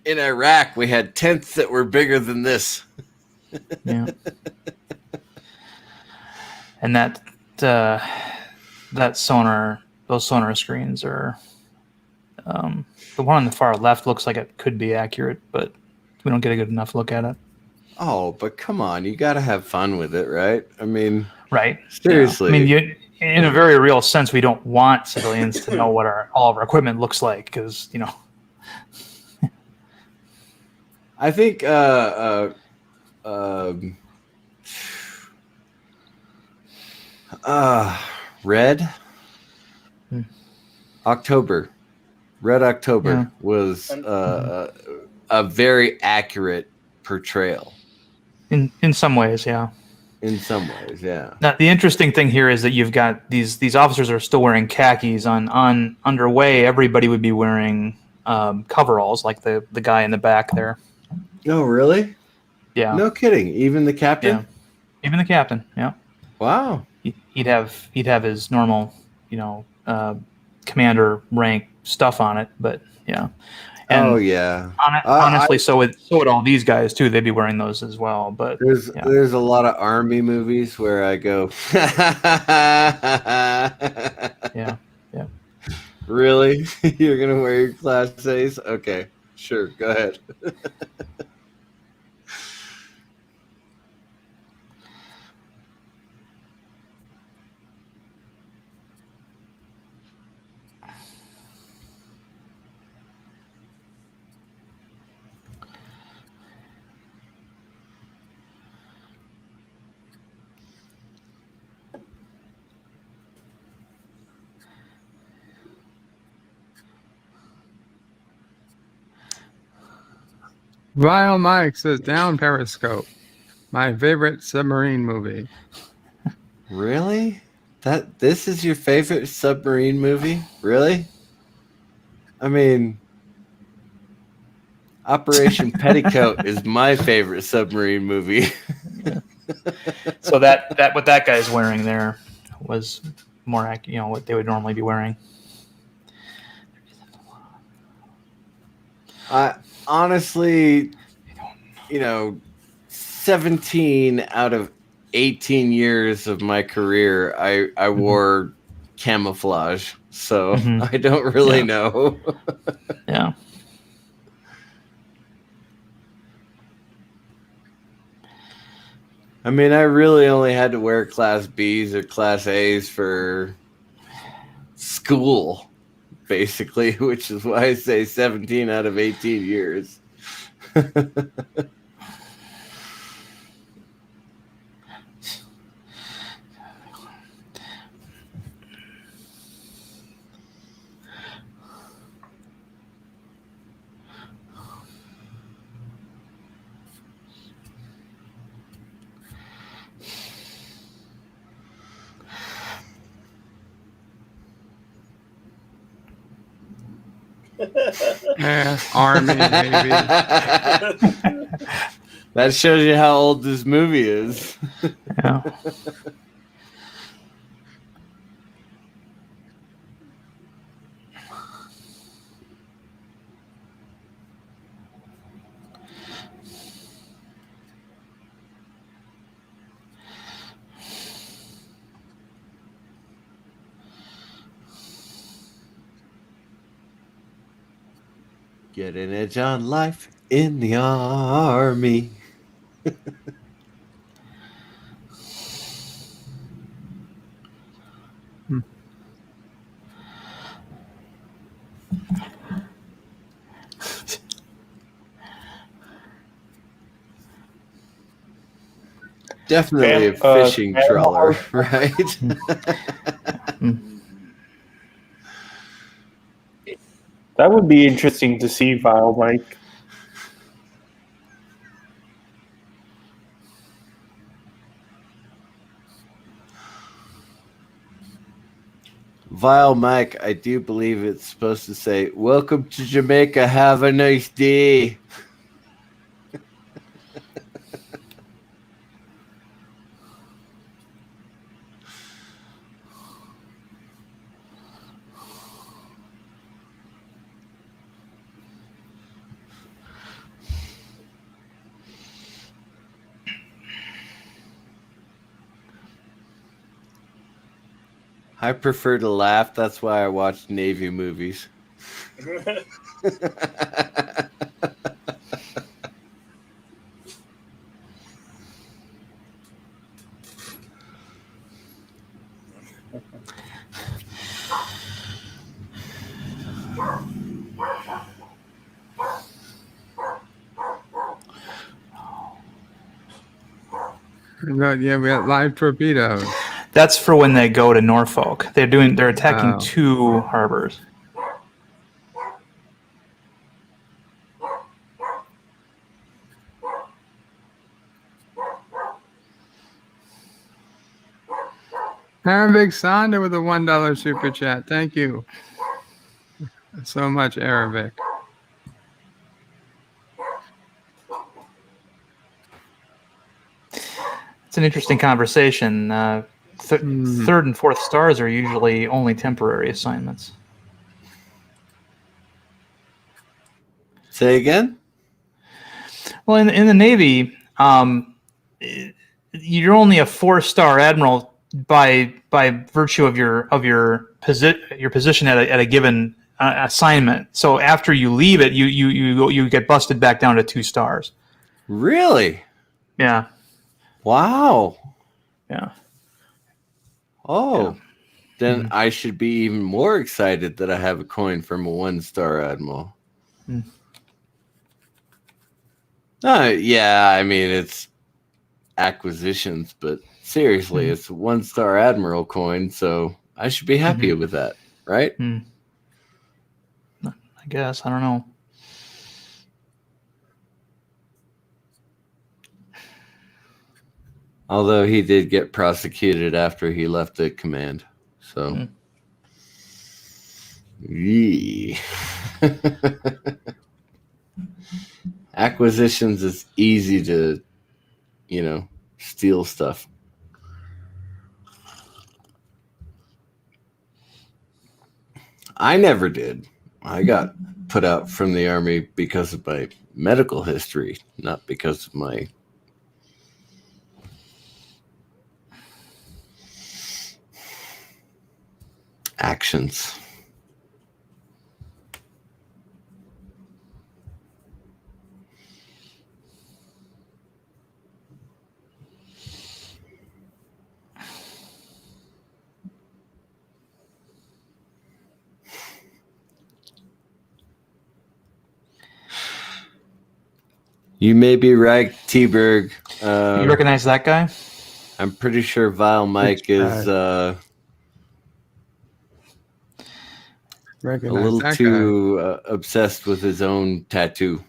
In Iraq, we had tents that were bigger than this. Yeah. And that sonar, those sonar screens are, the one on the far left looks like it could be accurate, but we don't get a good enough look at it. Oh, but come on, you got to have fun with it, right? I mean, right? Seriously. Yeah. I mean, in a very real sense, we don't want civilians to know what all of our equipment looks like because, you know. I think Red October. Red October was a very accurate portrayal. In some ways, yeah. In some ways, yeah. Now, the interesting thing here is that you've got these officers are still wearing khakis. On underway, everybody would be wearing coveralls, like the guy in the back there. Oh, really? Yeah. No kidding. Even the captain? Yeah. Even the captain, yeah. Wow. He'd have his normal, commander rank stuff on it, but yeah. And oh yeah. Honestly, so would all these guys too. They'd be wearing those as well. But there's a lot of army movies where I go, yeah. Really? You're gonna wear your Class A's? Okay, sure. Go ahead. Vile Mike says Down Periscope, my favorite submarine movie. Really? This is your favorite submarine movie? Really? I mean, Operation Petticoat is my favorite submarine movie. So that what that guy's wearing there was more, what they would normally be wearing. Honestly, 17 out of 18 years of my career, I wore camouflage, so I don't really know. Yeah. I mean, I really only had to wear Class Bs or Class As for school, basically, which is why I say 17 out of 18 years. Army, maybe. That shows you how old this movie is. Yeah. Get an edge on life in the Army. Definitely a fishing trawler, right? That would be interesting to see, Vile Mike. Vile Mike, I do believe it's supposed to say, "Welcome to Jamaica, have a nice day." I prefer to laugh. That's why I watch Navy movies. Yeah, we got live torpedoes. That's for when they go to Norfolk. They're attacking two harbors. Arabic Sonda with a $1 super chat. Thank you so much, Arabic. It's an interesting conversation. Third and fourth stars are usually only temporary assignments. Say again? Well, in the Navy, you're only a 4-star admiral by virtue of your position at a given assignment. So after you leave it, you get busted back down to 2 stars. Really? Yeah. Wow. Yeah. Oh, then I should be even more excited that I have a coin from a 1-star admiral. Yeah, I mean, it's acquisitions, but seriously, it's a 1-star admiral coin, so I should be happy with that, right? I guess. I don't know. Although he did get prosecuted after he left the command. So, Yee. Acquisitions is easy to, steal stuff. I never did. I got put out from the Army because of my medical history, not because of my actions. You may be right, T-Berg. You recognize that guy? I'm pretty sure Vile Mike is a little too obsessed with his own tattoo.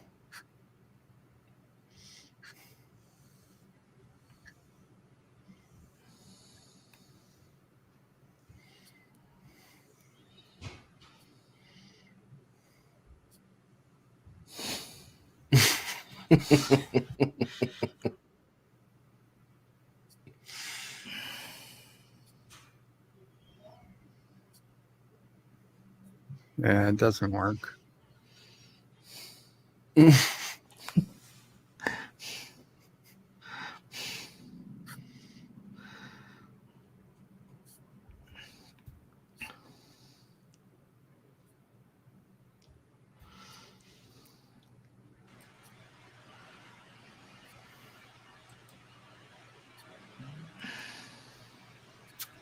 Yeah, it doesn't work.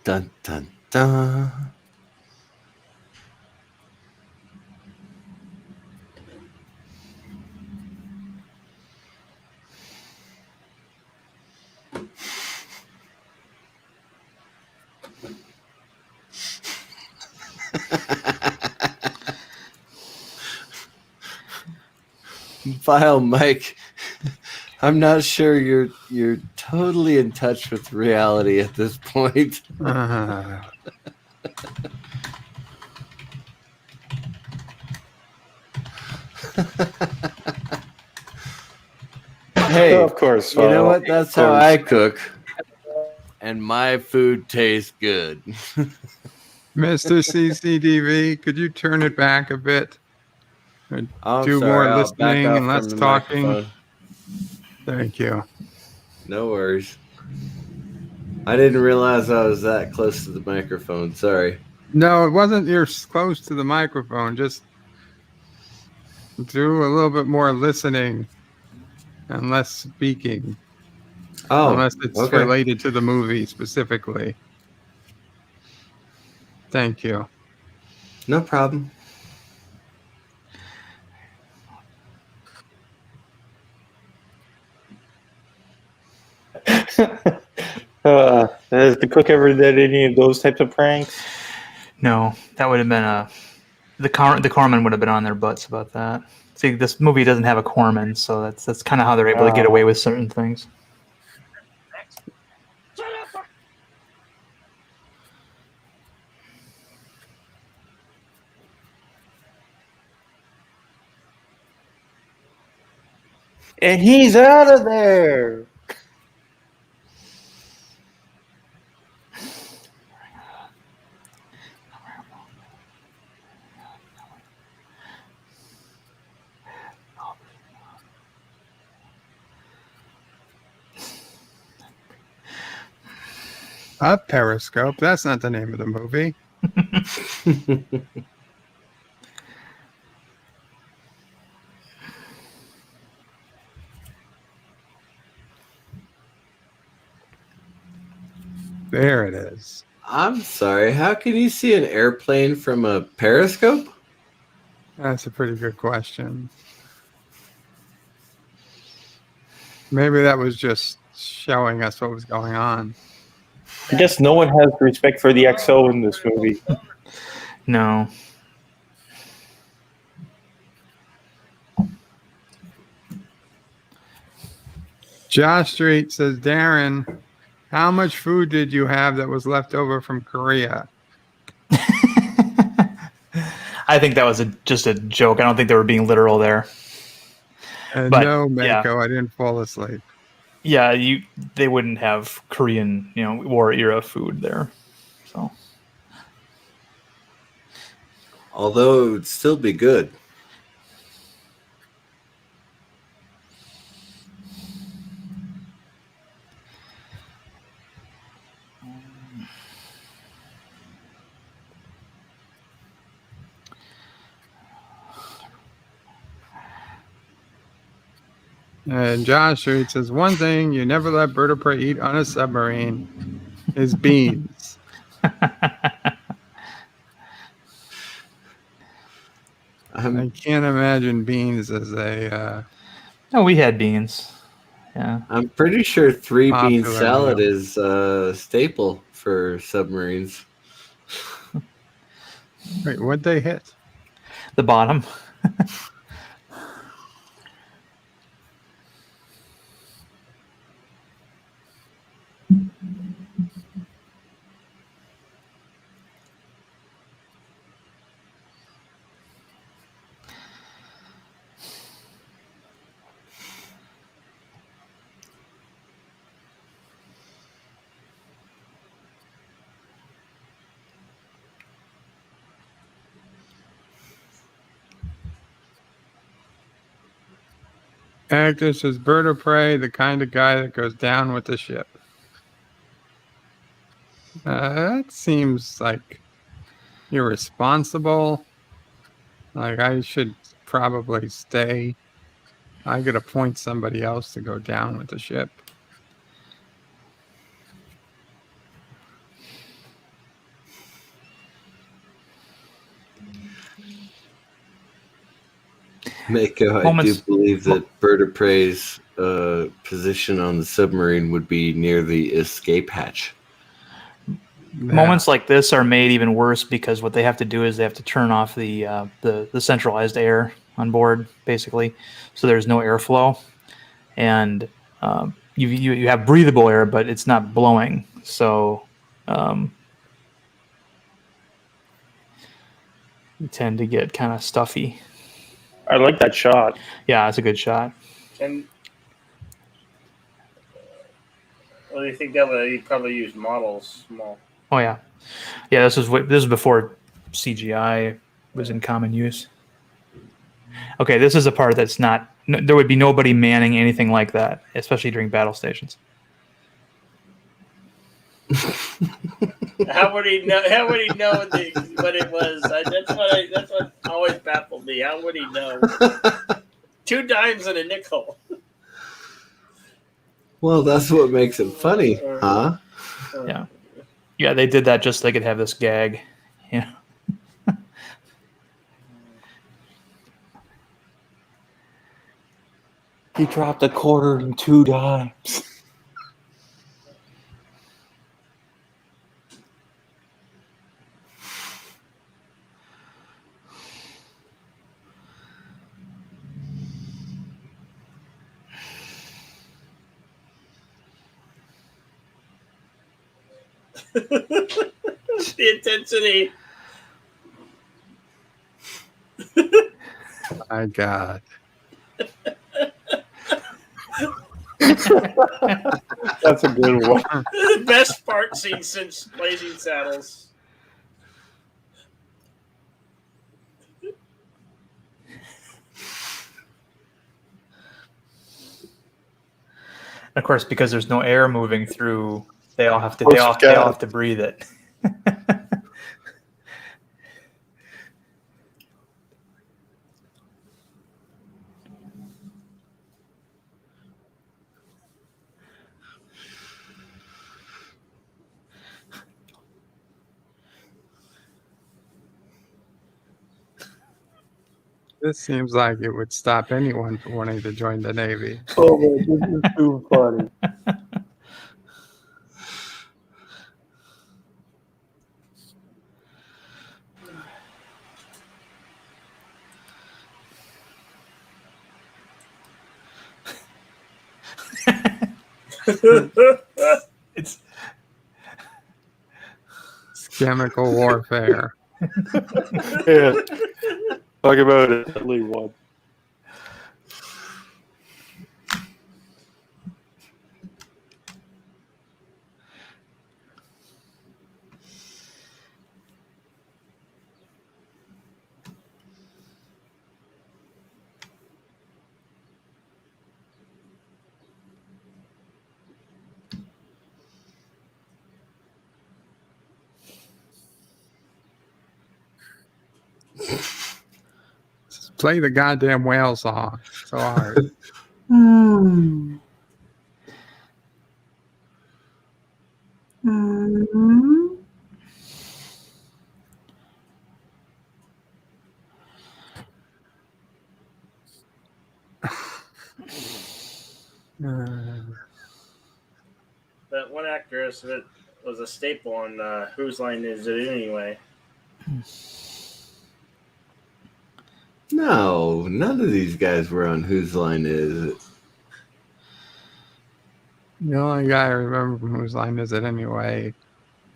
Dun, dun, dun. Vile Mike, I'm not sure you're totally in touch with reality at this point. Hey, of course. You know what? That's how I cook, and my food tastes good. Mr. CCDV, could you turn it back a bit? I'm Do sorry, more I'll listening back off and less from the talking. microphone. Thank you. No worries. I didn't realize I was that close to the microphone. Sorry. No, it wasn't you're close to the microphone. Just do a little bit more listening and less speaking. Oh, unless it's okay. related to the movie specifically. Thank you. No problem. Has the cook ever did any of those types of pranks? No, that would have been the corpsman would have been on their butts about that. See, this movie doesn't have a corpsman, so that's kind of how they're able to get away with certain things. And he's out of there. Periscope. That's not the name of the movie. There it is. I'm sorry. How can you see an airplane from a periscope? That's a pretty good question. Maybe that was just showing us what was going on. I guess no one has respect for the XO in this movie. No. Josh Street says, Darin, How much food did you have that was left over from Korea? I think that was just a joke. I don't think they were being literal there. But, No, yeah. Mako, I didn't fall asleep. Yeah, they wouldn't have Korean, war era food there. So, Although it would still be good. And Josh Street says, one thing you never let bird of prey eat on a submarine is beans. I can't imagine beans as a... No, we had beans. Yeah. I'm pretty sure 3-bean Popular salad meal. is a staple for submarines. Wait, what'd they hit? The bottom. Actor says, bird of prey, the kind of guy that goes down with the ship. That seems like irresponsible. Like, I should probably stay. I could appoint somebody else to go down with the ship. Mako, I do believe that bird of prey's position on the submarine would be near the escape hatch. Moments like this are made even worse because what they have to do is they have to turn off the centralized air on board, basically, so there's no airflow, and you have breathable air, but it's not blowing. So you tend to get kind of stuffy. I like that shot. Yeah, it's a good shot. And well, you think that he probably used models small. Oh yeah, yeah. This is before CGI was in common use. Okay, this is a part that's not. There would be nobody manning anything like that, especially during battle stations. How would he know? How would he know what it was? That's what always baffled me. How would he know? 2 dimes and a nickel. Well, that's what makes it funny, huh? Yeah, yeah. They did that just so they could have this gag. Yeah. He dropped a quarter and 2 dimes. The intensity. My God. That's a good one. The best part scene since Blazing Saddles. Of course, because there's no air moving through, they all have to breathe it. This seems like it would stop anyone from wanting to join the Navy. Oh man, this is too funny. It's chemical warfare. Yeah. Talk about it, deadly one. Play the goddamn whale song. So hard. That one actress that was a staple on Whose Line Is It Anyway? No, none of these guys were on Whose Line Is It? The only guy I remember from Whose Line Is It Anyway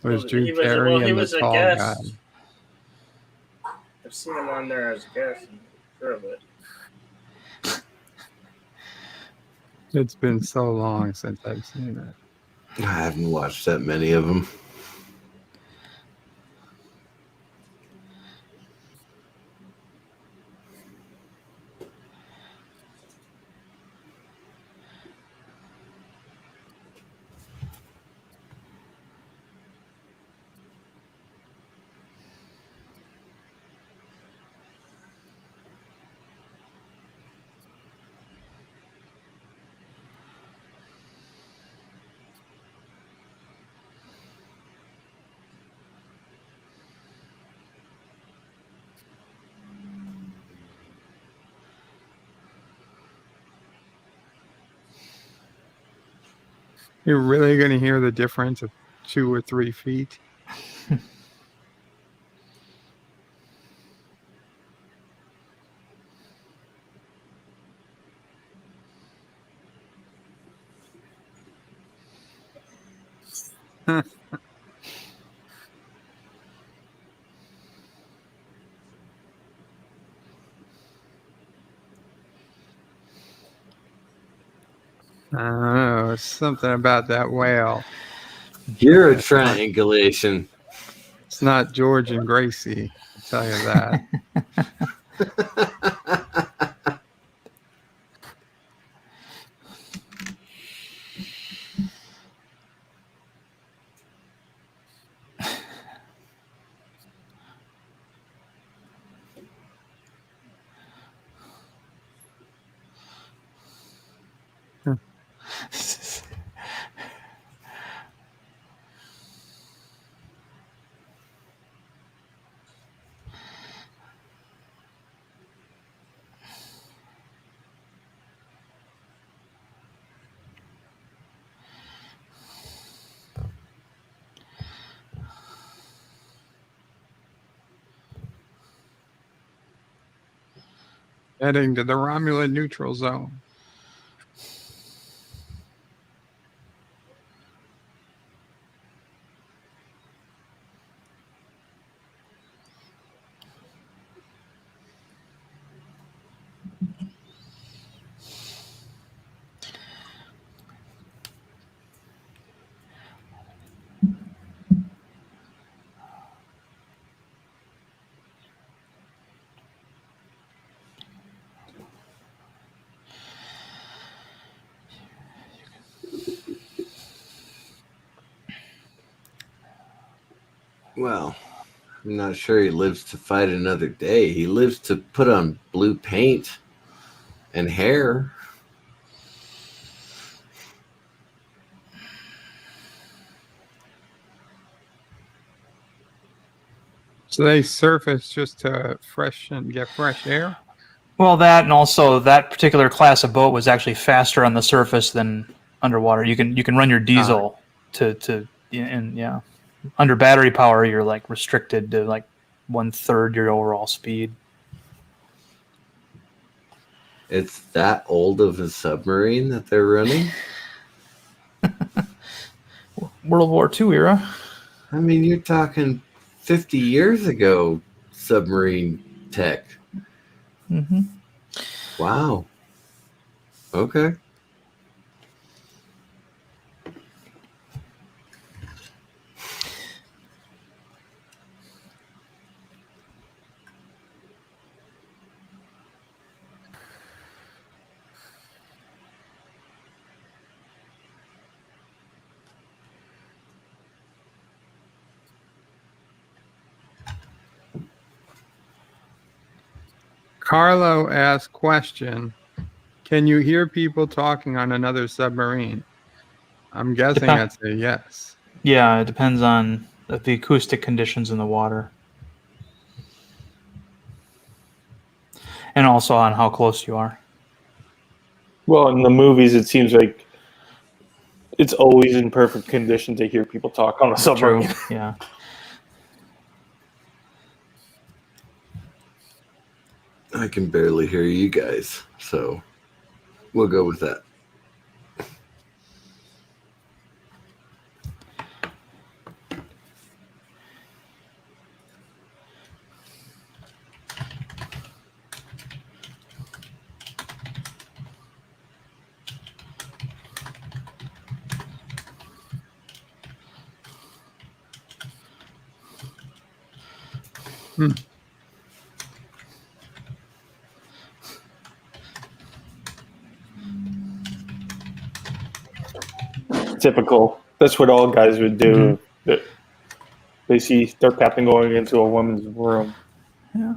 was Drew he was, Carey he and was the a tall guy. guest. I've seen him on there as a guest. I'm sure of it. It's been so long since I've seen it. I haven't watched that many of them. You're really going to hear the difference of 2 or 3 feet? I don't know. Something about that whale. You're a triangulation. It's not George and Gracie, I'll tell you that. Heading to the Romulan neutral zone. Well, I'm not sure he lives to fight another day. He lives to put on blue paint and hair. So they surface just to get fresh air? Well, that and also that particular class of boat was actually faster on the surface than underwater. You can run your diesel yeah. Under battery power, you're like restricted to like 1/3 your overall speed. It's that old of a submarine that they're running? World War II era. I mean, you're talking 50 years ago submarine tech. Mm-hmm. Wow. Okay. Carlo asked question, can you hear people talking on another submarine? I'm guessing that's a yes. Yeah, it depends on the acoustic conditions in the water. And also on how close you are. Well, in the movies, it seems like it's always in perfect condition to hear people talk on a submarine. True. Yeah. I can barely hear you guys, so we'll go with that. Typical. That's what all guys would do. They see their captain going into a woman's room. Yeah.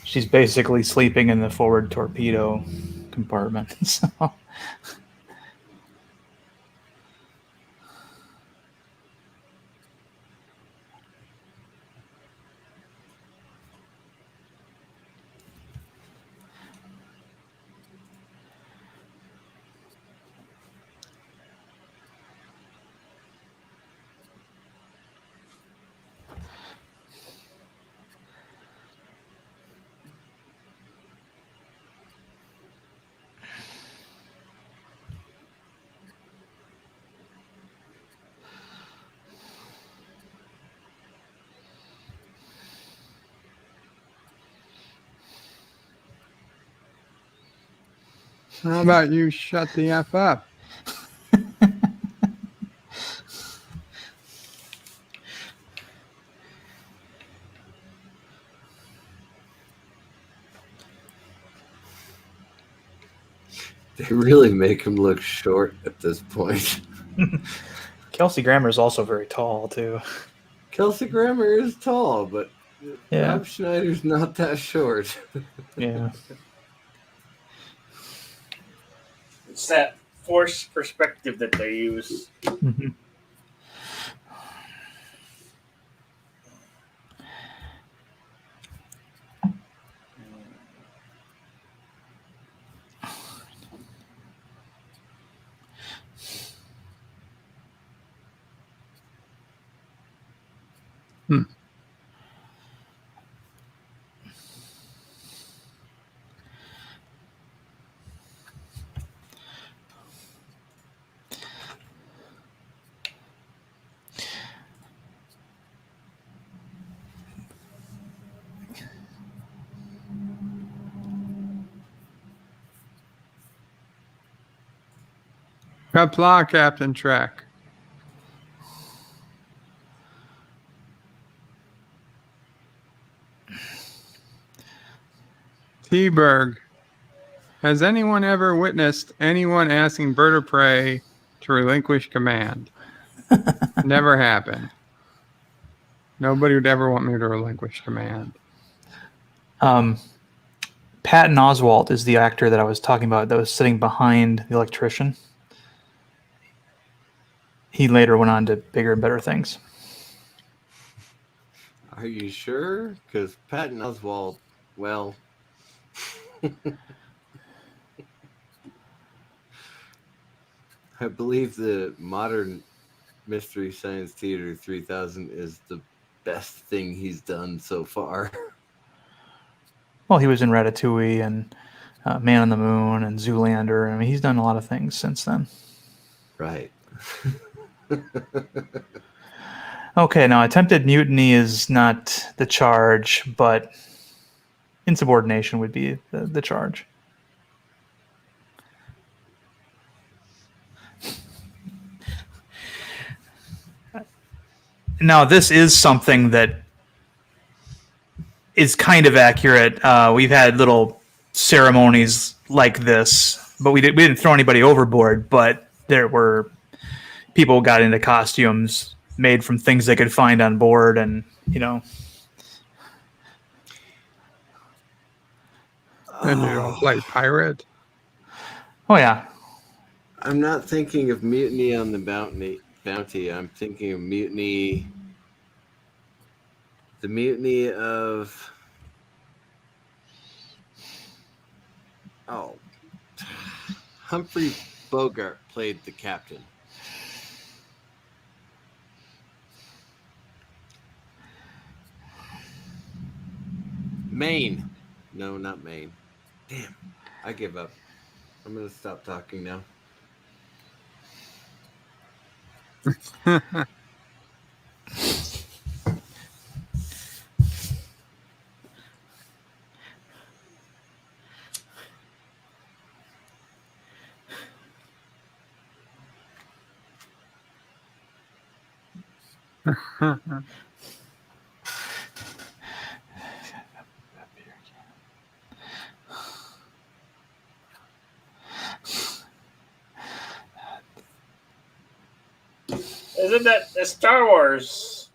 She's basically sleeping in the forward torpedo compartment. So. How about you shut the F up? They really make him look short at this point. Kelsey Grammer is also very tall, too. Kelsey Grammer is tall, but yeah. Rob Schneider's not that short. Yeah. It's that forced perspective that they use. Mm-hmm. Qapla, Captain Trek. T-Berg. Has anyone ever witnessed anyone asking bird of prey to relinquish command? Never happened. Nobody would ever want me to relinquish command. Patton Oswalt is the actor that I was talking about that was sitting behind the electrician. He later went on to bigger and better things. Are you sure? Because Patton Oswalt, well... I believe the modern Mystery Science Theater 3000 is the best thing he's done so far. Well, he was in Ratatouille and Man on the Moon and Zoolander. I mean, he's done a lot of things since then. Right. Okay, now attempted mutiny is not the charge, but insubordination would be the charge. Now, this is something that is kind of accurate. We've had little ceremonies like this, but we didn't throw anybody overboard. But there were people got into costumes made from things they could find on board, and And you don't play pirate? Oh yeah. I'm not thinking of mutiny on the bounty. I'm thinking of mutiny. The mutiny of. Humphrey Bogart played the captain. Maine. No, not Maine. Damn. I give up. I'm going to stop talking now. Isn't that Star Wars?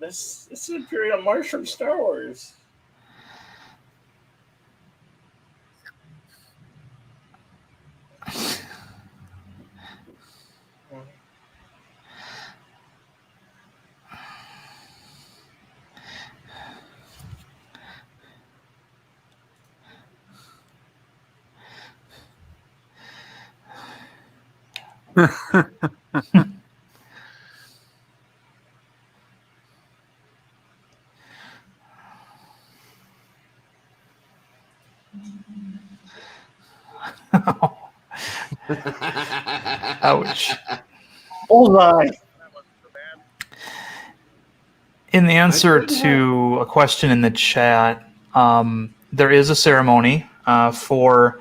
This is Imperial March from Star Wars. Ouch. Bullseye. In the answer to a question in the chat, there is a ceremony for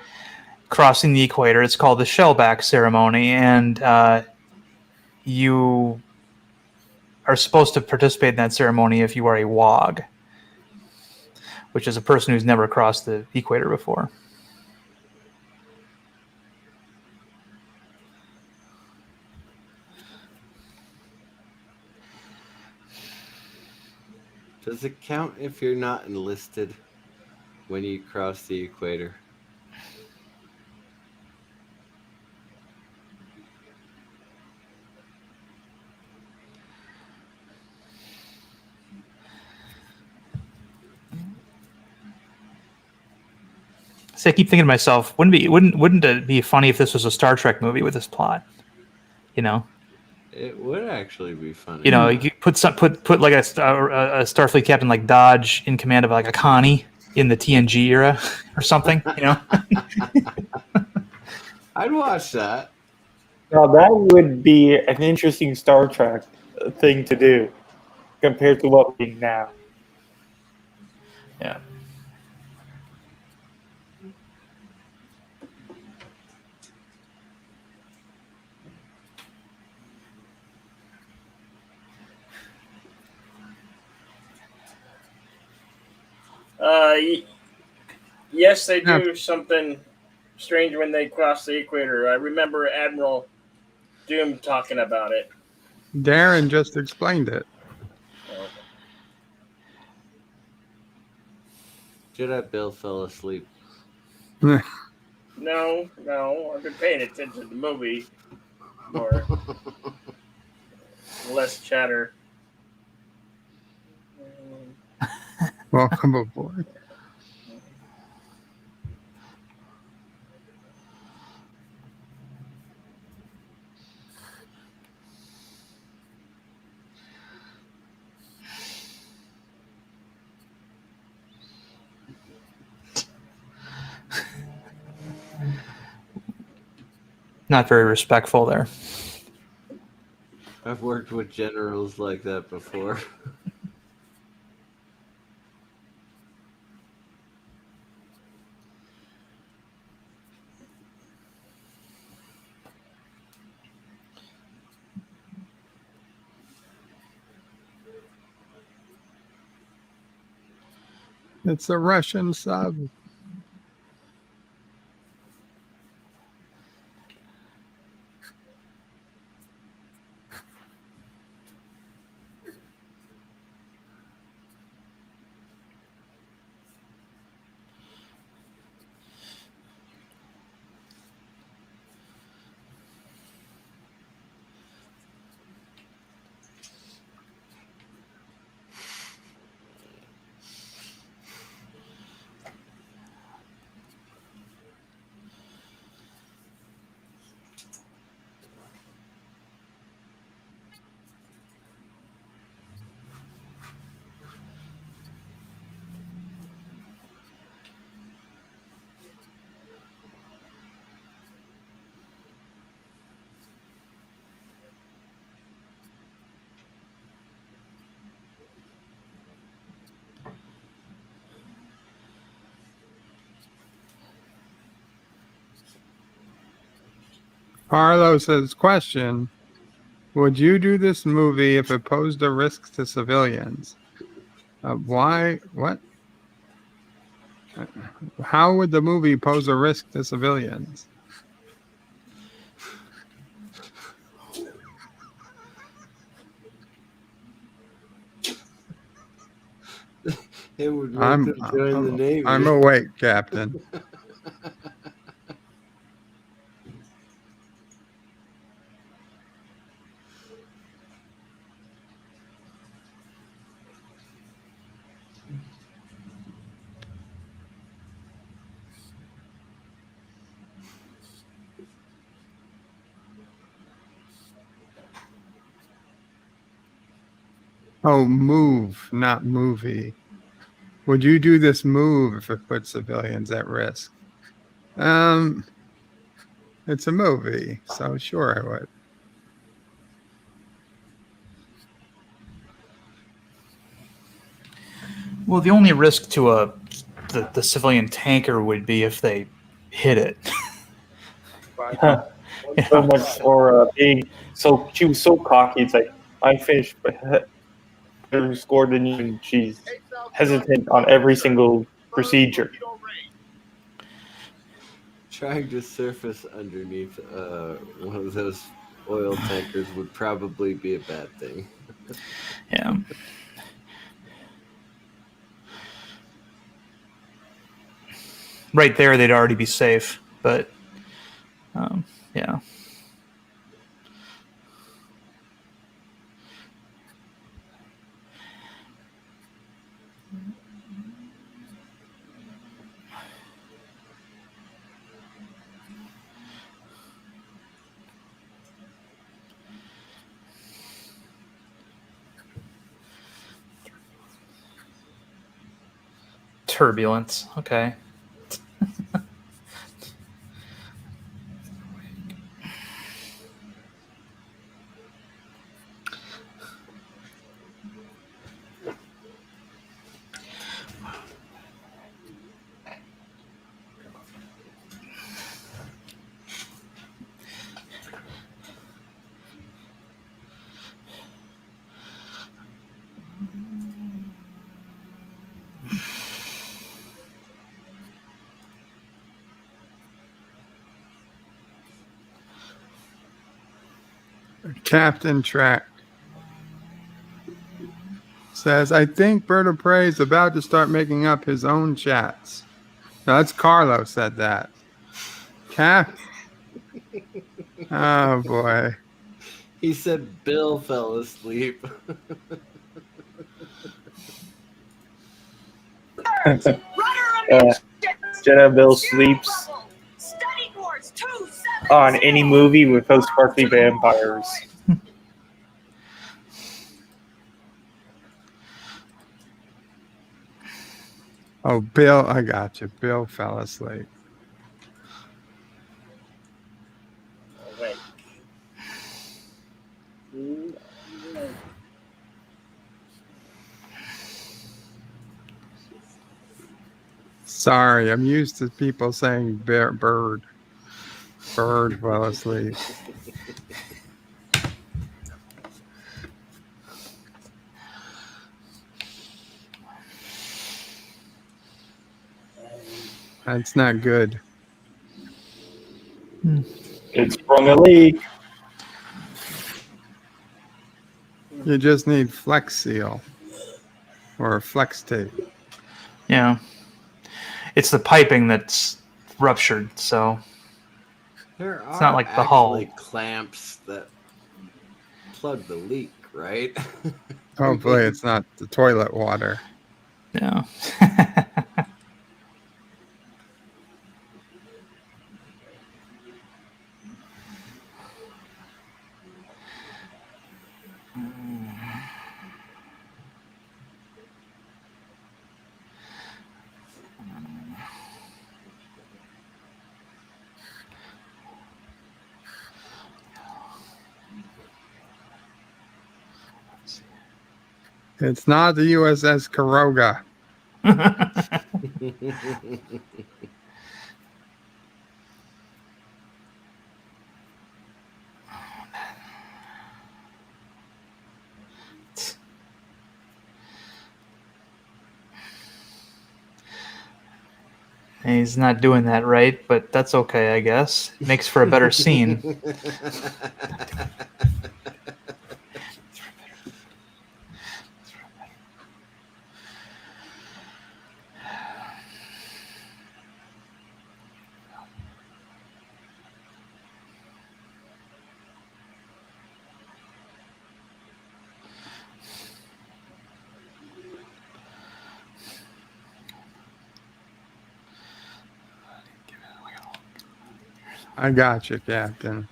crossing the equator. It's called the shellback ceremony, and you are supposed to participate in that ceremony if you are a WOG, which is a person who's never crossed the equator before. Does it count if you're not enlisted when you cross the equator? So I keep thinking to myself, wouldn't it be funny if this was a Star Trek movie with this plot? It would actually be funny. You put like a Starfleet captain like Dodge in command of like a Connie in the TNG era or something. I'd watch that. Now that would be an interesting Star Trek thing to do compared to what we now. Yeah. Yes, they do something strange when they cross the equator. I remember Admiral Doom talking about it. Darin just explained it. Jedi Bill fell asleep. No, I've been paying attention to the movie more. Less chatter. Welcome aboard. Not very respectful there. I've worked with generals like that before. It's a Russian sub. Carlos says, question, would you do this movie if it posed a risk to civilians? Why? What? How would the movie pose a risk to civilians? It would make them join the Navy. I'm awake, Captain. Oh, move, not movie. Would you do this move if it put civilians at risk? It's a movie, so sure I would. Well, the only risk to the civilian tanker would be if they hit it. So much for being so. She was so cocky. It's like I finished better score than you, and she's hesitant on every single procedure. Trying to surface underneath one of those oil tankers would probably be a bad thing. Yeah. Right there, they'd already be safe, but yeah. Turbulence. Okay. Captain Track says, I think Bird of Prey is about to start making up his own chats. No, that's Carlos said that. Cap. Oh, boy. He said Bill fell asleep. Jenna Bill sleeps on any movie with those sparkly vampires. Oh, Bill, I got you. Bill fell asleep. Sorry, I'm used to people saying bird. Bird fell asleep. That's not good. It's sprung a leak. You just need Flex Seal or Flex Tape. Yeah. It's the piping that's ruptured, so There it's not are like the hull. actually clamps that plug the leak, right? Hopefully it's not the toilet water. Yeah. It's not the USS Caroga. He's not doing that right, but that's okay, I guess. Makes for a better scene. I got you, Captain.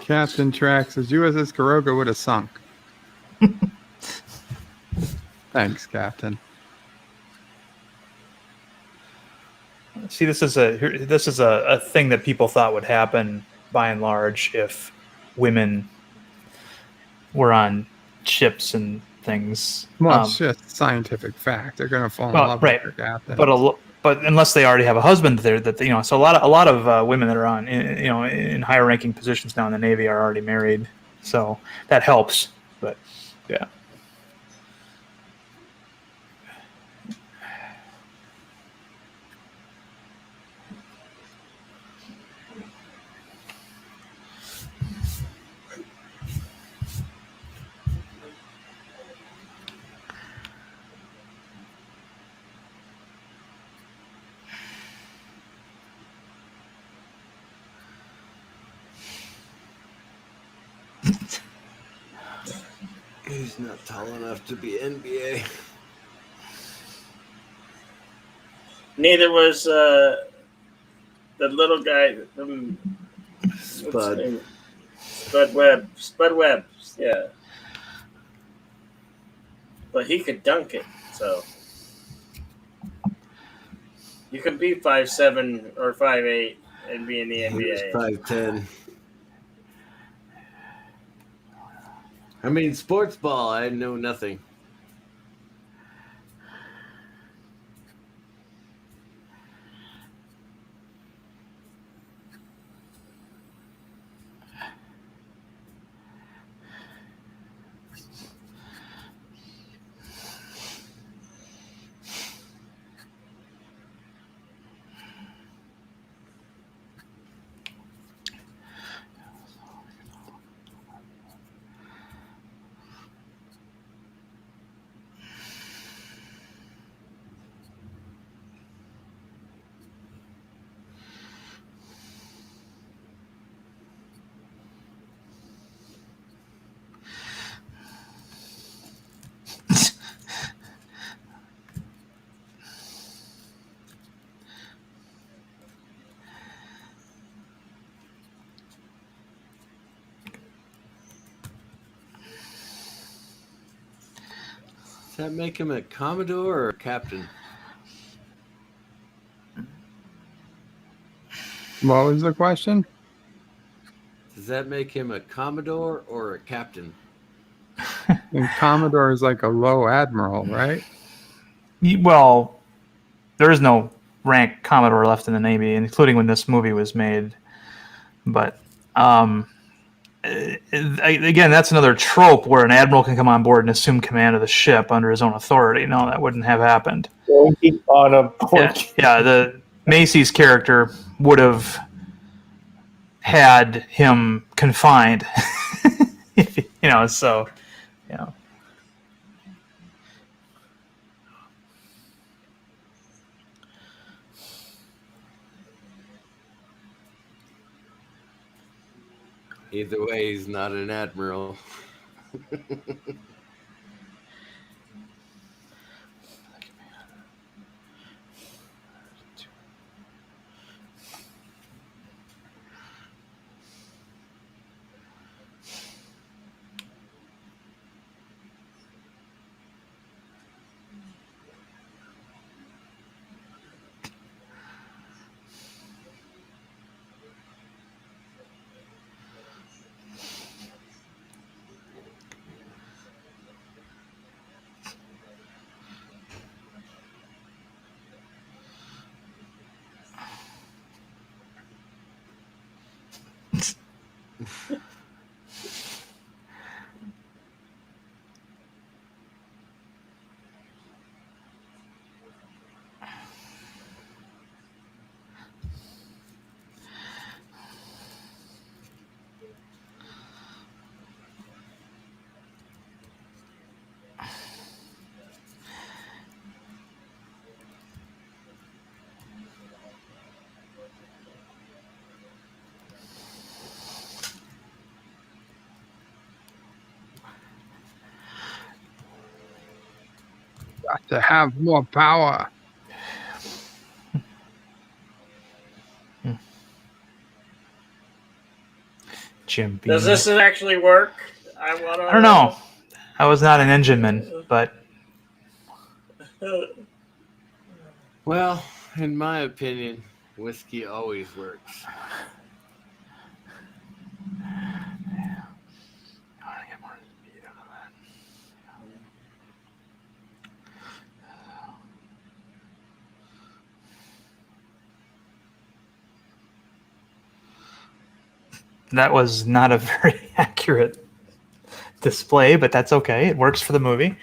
Captain Trax says USS Caroga would have sunk. Thanks, Captain. See, this is a thing that people thought would happen by and large if women were on ships and things. Well, it's just scientific fact. They're going to fall in love with their captain. But unless they already have a husband there, that so a lot of women that are on in higher ranking positions now in the Navy are already married, so that helps. But yeah. He's not tall enough to be NBA. Neither was the little guy. Spud. Spud Webb. Yeah. But he could dunk it, so you could be 5'7" or 5'8" and be in the NBA. He was 5'10". I mean, sports ball, I know nothing. Does that make him a Commodore or a Captain? What was the question? Does that make him a Commodore or a Captain? And Commodore is like a low admiral, right? Well, there is no rank Commodore left in the Navy, including when this movie was made. But again, that's another trope where an admiral can come on board and assume command of the ship under his own authority. No, that wouldn't have happened. On a point. Yeah, the Macy's character would have had him confined. So, yeah. Either way, he's not an admiral. Got to have more power. Jim Beam. Does this actually work? I don't know. I was not an engineman, but Well, in my opinion, whiskey always works. that was not a very accurate display, but that's okay. It works for the movie.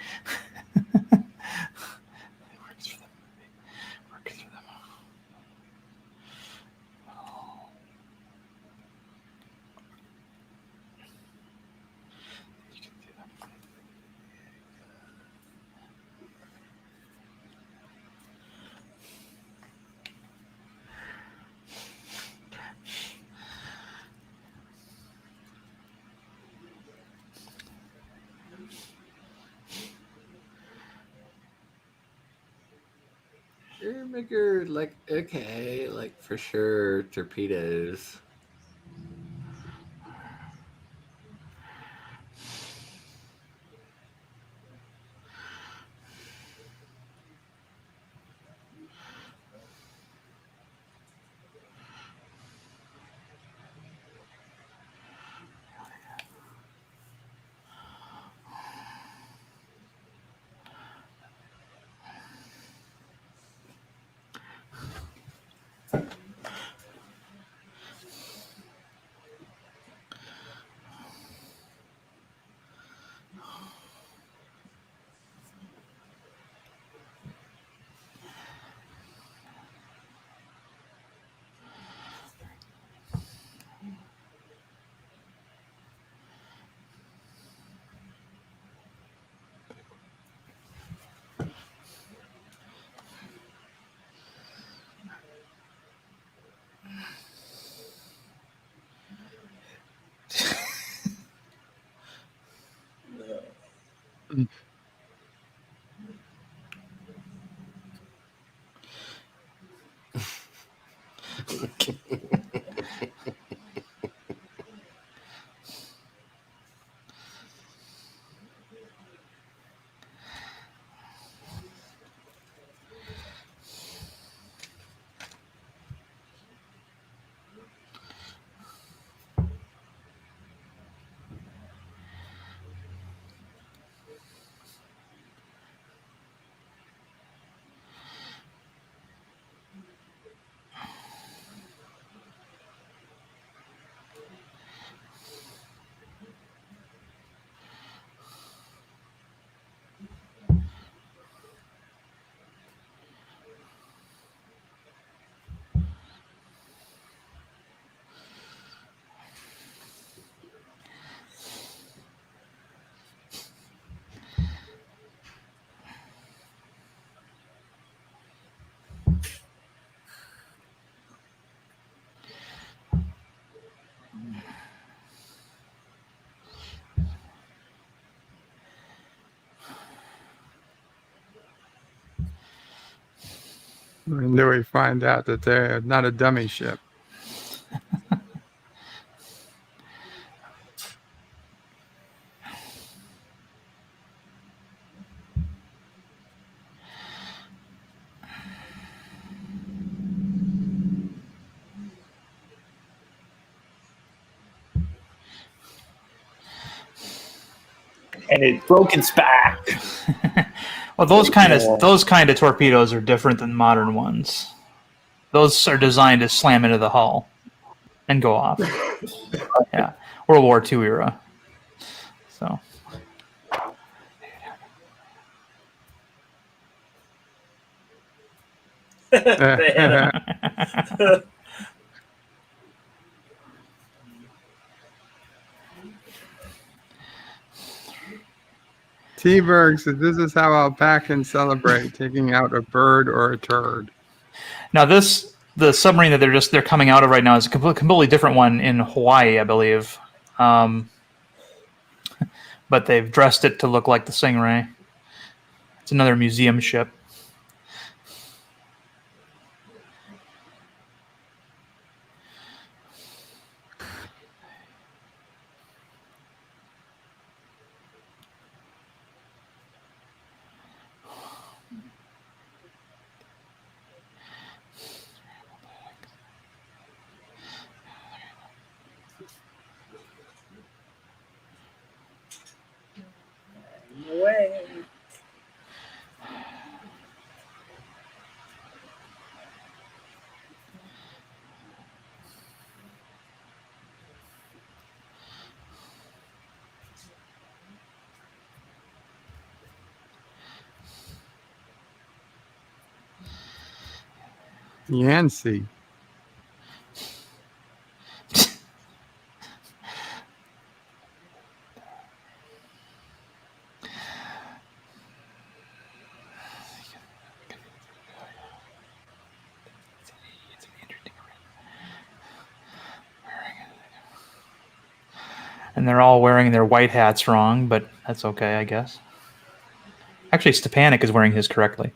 Bigger, like, okay, like, for sure, torpedoes. When do we find out that they're not a dummy ship? And it broke its back. Well, those kind of torpedoes are different than modern ones. Those are designed to slam into the hull and go off. Yeah, World War II era. So. T-Berg says this is how alpacans celebrate taking out a bird or a turd. Now the submarine that they're coming out of right now is a completely different one in Hawaii, I believe. But they've dressed it to look like the Stingray. It's another museum ship. Away. Yancey. And they're all wearing their white hats wrong, but that's okay, I guess. Actually, Stepanek is wearing his correctly.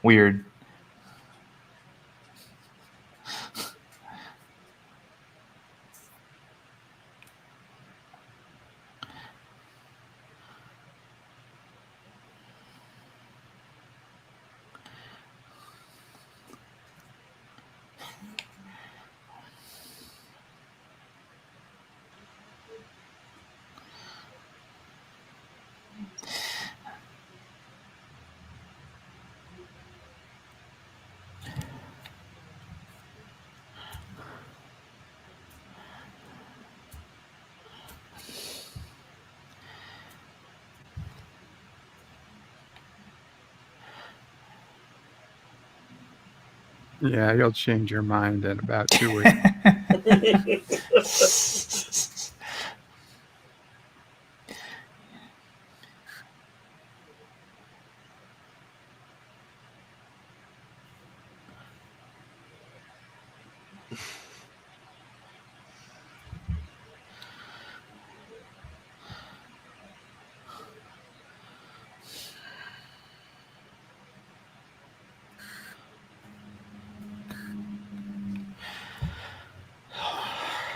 Weird. Yeah, you'll change your mind in about 2 weeks.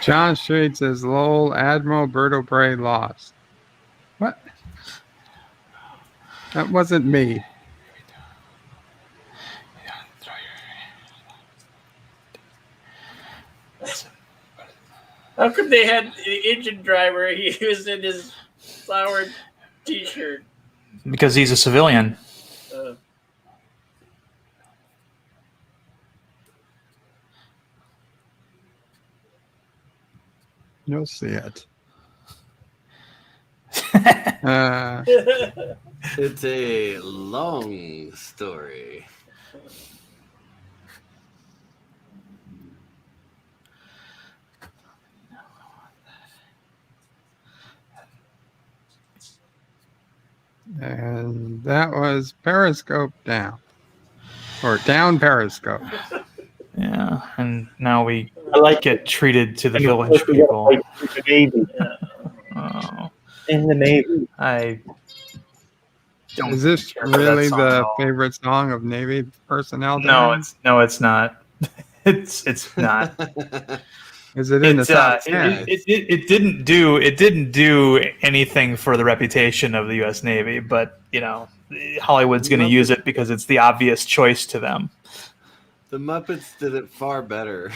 John Street says, lol, Admiral Berto Bray lost. What? That wasn't me. How come they had the engine driver? He was in his flowered T-shirt. Because he's a civilian. You'll see it. It's a long story. And that was Periscope down. Or Down Periscope. Yeah, and now we like get treated to the village people. The Navy. Oh. In the Navy. I don't Is this care for that really song at the all. favorite song of Navy personnel? No, Darin? it's not. It's not. Is it in the top 10? It didn't do anything for the reputation of the U.S. Navy, but Hollywood's going to use it because it's the obvious choice to them. The Muppets did it far better.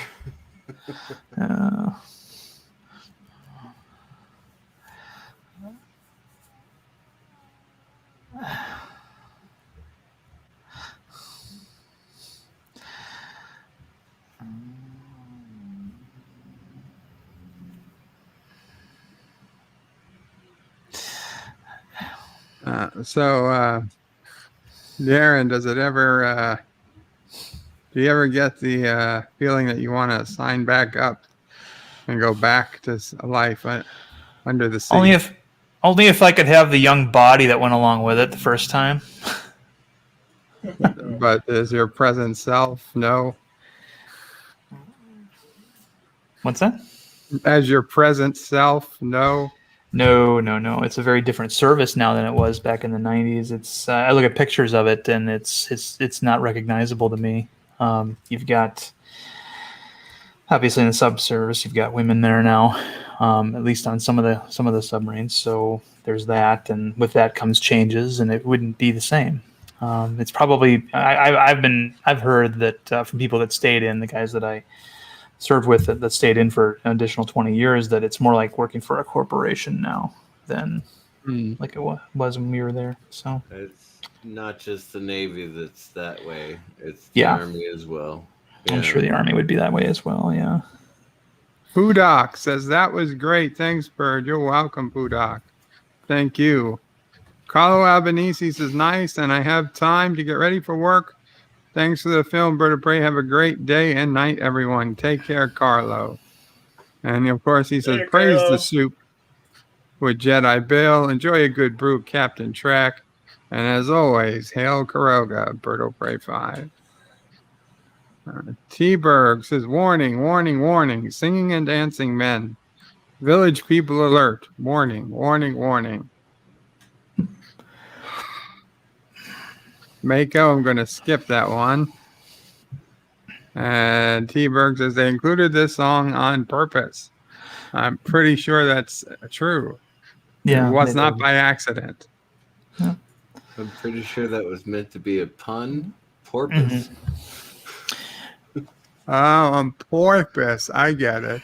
Darin, do you ever get the feeling that you want to sign back up and go back to a life under the sea? Only if I could have the young body that went along with it the first time. But is your present self no? What's that? As your present self, no. No. It's a very different service now than it was back in the 90s. It's I look at pictures of it and it's not recognizable to me. You've got obviously in the subservice, you've got women there now, at least on some of the submarines. So there's that, and with that comes changes, and it wouldn't be the same. It's probably I've heard that from people that stayed in, the guys that I served with that stayed in for an additional 20 years, that it's more like working for a corporation now than like it was when we were there. So it's not just the Navy that's that way; it's the Army as well. I'm sure the Army would be that way as well. Yeah. Poodoc says that was great. Thanks, Bird. You're welcome, Poodoc. Thank you. Carlo Albanese says nice, and I have time to get ready for work. Thanks for the film, Bird of Prey. Have a great day and night, everyone. Take care, Carlo. And of course, he says, praise the soup with Jedi Bill. Enjoy a good brew, Captain Trek. And as always, hail Caroga, Bird of Prey 5. T-Berg says, warning, warning, warning. Singing and dancing men. Village people alert. Warning, warning, warning. Mako, I'm going to skip that one. And T-Berg says they included this song on purpose. I'm pretty sure that's true. Yeah, it was not by accident. I'm pretty sure that was meant to be a pun. Porpoise. Oh, on porpoise. I get it.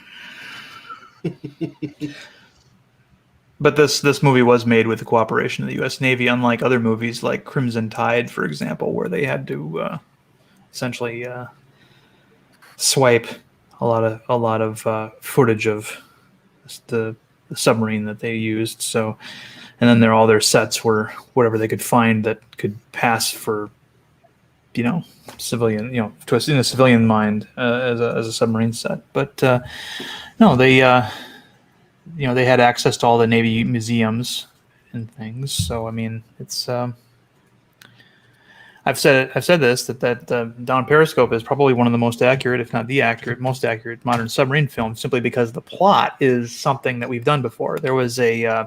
But this movie was made with the cooperation of the U.S. Navy, unlike other movies like Crimson Tide, for example, where they had to essentially swipe a lot of footage of the submarine that they used. So, and then all their sets were whatever they could find that could pass for, civilian, in a civilian mind as a submarine set. But no, they. They had access to all the Navy museums and things. So, I mean, it's. I've said this that Down Periscope is probably one of the most accurate, if not the most accurate modern submarine film, simply because the plot is something that we've done before. There was when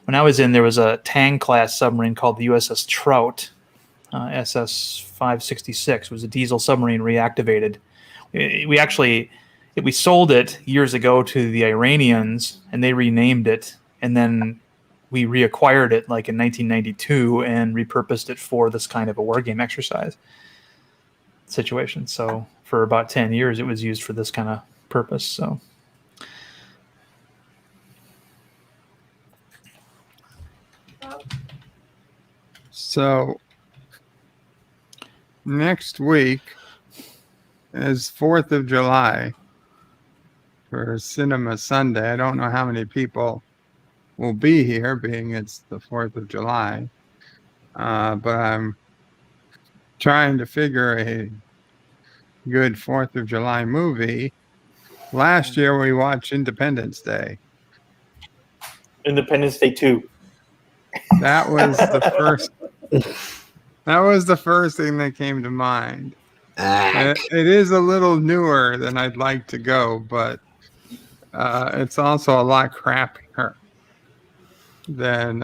I was in, there was a Tang class submarine called the USS Trout, SS 566. It was a diesel submarine reactivated. We sold it years ago to the Iranians, and they renamed it, and then we reacquired it like in 1992 and repurposed it for this kind of a war game exercise situation. So for about 10 years, it was used for this kind of purpose. So next week is 4th of July. For Sinema Sunday. I don't know how many people will be here, being it's the 4th of July. But I'm trying to figure a good 4th of July movie. Last year we watched Independence Day. Independence Day 2. That was the first. That was the first thing that came to mind. It is a little newer than I'd like to go, but it's also a lot crappier than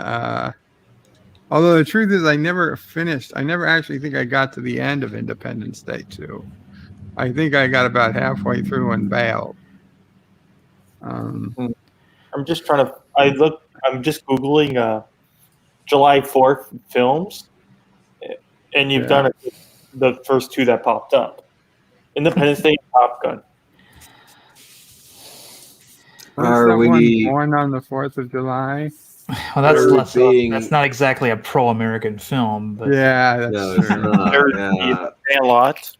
Although the truth is, I never actually think I got to the end of Independence Day 2. I think I got about halfway through and bailed. I'm just trying to. I'm just Googling July 4th films, and you've done it, the first two that popped up: Independence Day, and Top Gun. Are we born on the 4th of July? Well, that's not exactly a pro-American film, but yeah, that's true. A lot.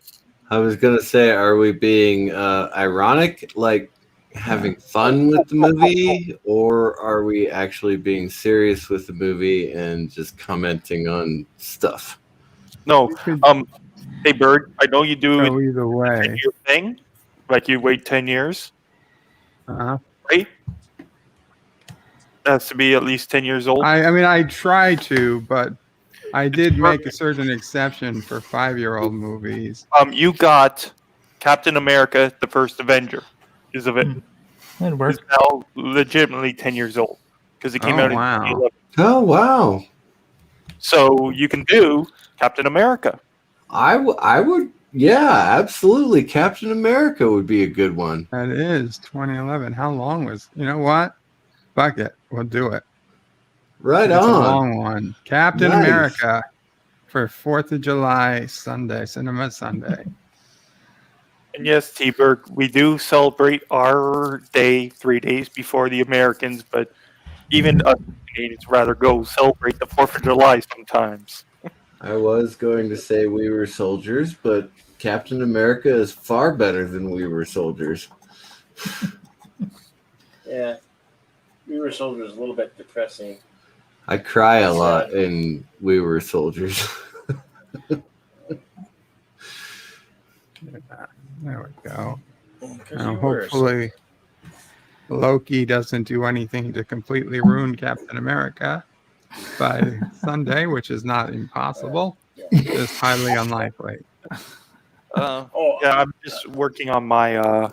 I was gonna say, are we being ironic, like having fun with the movie, or are we actually being serious with the movie and just commenting on stuff? No, hey Bird, I know you do either way. Your thing, like you wait 10 years, right? It has to be at least 10 years old. I mean, I try to, but I did make a certain exception for 5-year-old movies. You got Captain America: The First Avenger. Is of it? That works. It's now legitimately 10 years old because it came out in 2011. Oh wow! So you can do Captain America. I would, yeah, absolutely. Captain America would be a good one. That is 2011. How long was? You know what? Fuck it, we'll do it. Right It's on. a long one. Captain Nice. America for 4th of July Sunday, Sinema Sunday. And yes, T-Berg, we do celebrate our day 3 days before the Americans, but even us Canadians rather go celebrate the 4th of July sometimes. I was going to say We Were Soldiers, but Captain America is far better than We Were Soldiers. Yeah. We Were Soldiers is a little bit depressing. I cry a lot in We Were Soldiers. There we go. You were. Hopefully, Loki doesn't do anything to completely ruin Captain America by Sunday, which is not impossible. Just highly unlikely. Yeah, I'm just working on my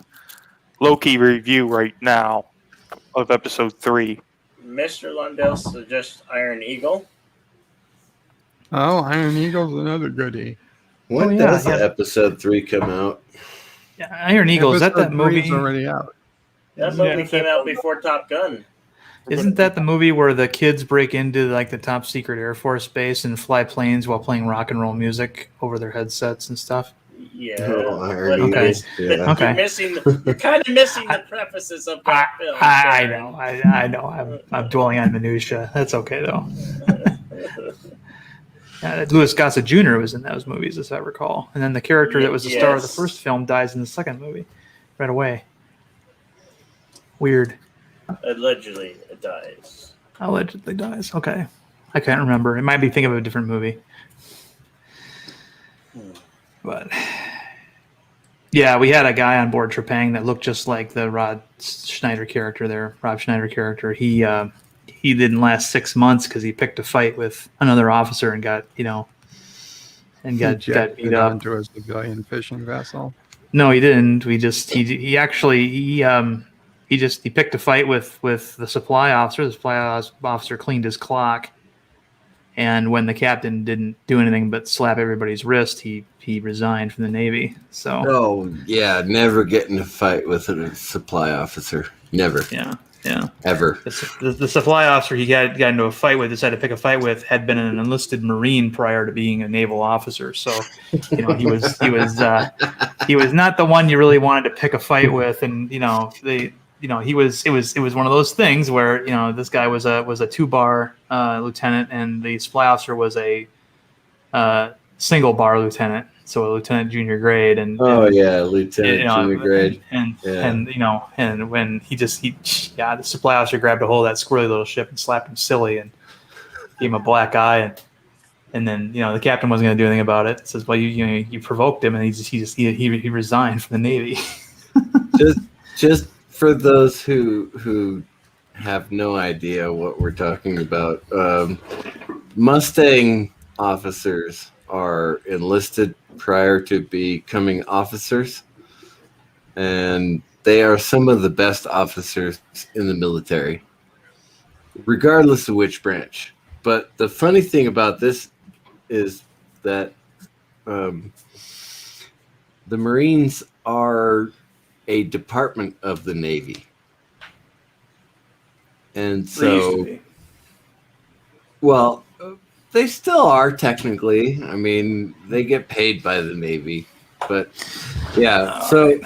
Loki review right now of episode 3. Mr. Lundell suggests Iron Eagle. Oh, Iron Eagle's another goodie. When does episode 3 come out? Yeah, Iron Eagle, is that movie? It's already out. That movie came out before Top Gun. Isn't that the movie where the kids break into like the top secret Air Force base and fly planes while playing rock and roll music over their headsets and stuff? Yeah. Okay. You're kind of missing the prefaces of that film. I know. I'm dwelling on minutia. That's okay though. Louis Gossett Jr. was in those movies, as I recall, and then the character that was the star of the first film dies in the second movie right away. Weird. Allegedly, it dies. Allegedly dies. Okay, I can't remember. It might be thinking of a different movie. But yeah, we had a guy on board Trepang that looked just like the Rob Schneider character there. He didn't last 6 months because he picked a fight with another officer and got beat up. Onto a civilian fishing vessel. No, he didn't. He picked a fight with the supply officer. The supply officer cleaned his clock, and when the captain didn't do anything but slap everybody's wrist, he resigned from the Navy. So. Oh yeah, never get in a fight with a supply officer. Never. Yeah. Ever. The supply officer he got into a fight with, decided to pick a fight with, had been an enlisted Marine prior to being a naval officer. So, he was not the one you really wanted to pick a fight with, and it was one of those things where this guy was a 2-bar lieutenant, and the supply officer was a single bar lieutenant. So a lieutenant junior grade, lieutenant junior grade, and when the supply officer grabbed a hold of that squirrely little ship and slapped him silly and gave him a black eye, and then the captain wasn't going to do anything about it. It says, well, you provoked him, and he resigned from the Navy. just for those who have no idea what we're talking about, Mustang officers are enlisted prior to becoming officers, and they are some of the best officers in the military, regardless of which branch. But the funny thing about this is that the Marines are a department of the Navy. And so, well, they still are technically. I mean, they get paid by the Navy. But yeah, so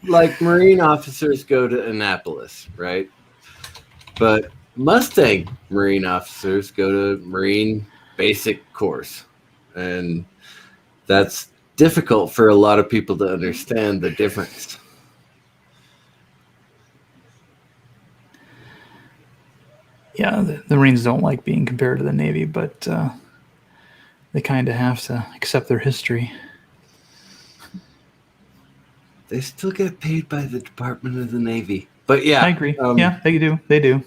like Marine officers go to Annapolis, right? But Mustang Marine officers go to Marine Basic Course. And that's difficult for a lot of people to understand the difference. Yeah, the Marines don't like being compared to the Navy, but they kind of have to accept their history. They still get paid by the Department of the Navy. But yeah. I agree. Yeah, they do. They do.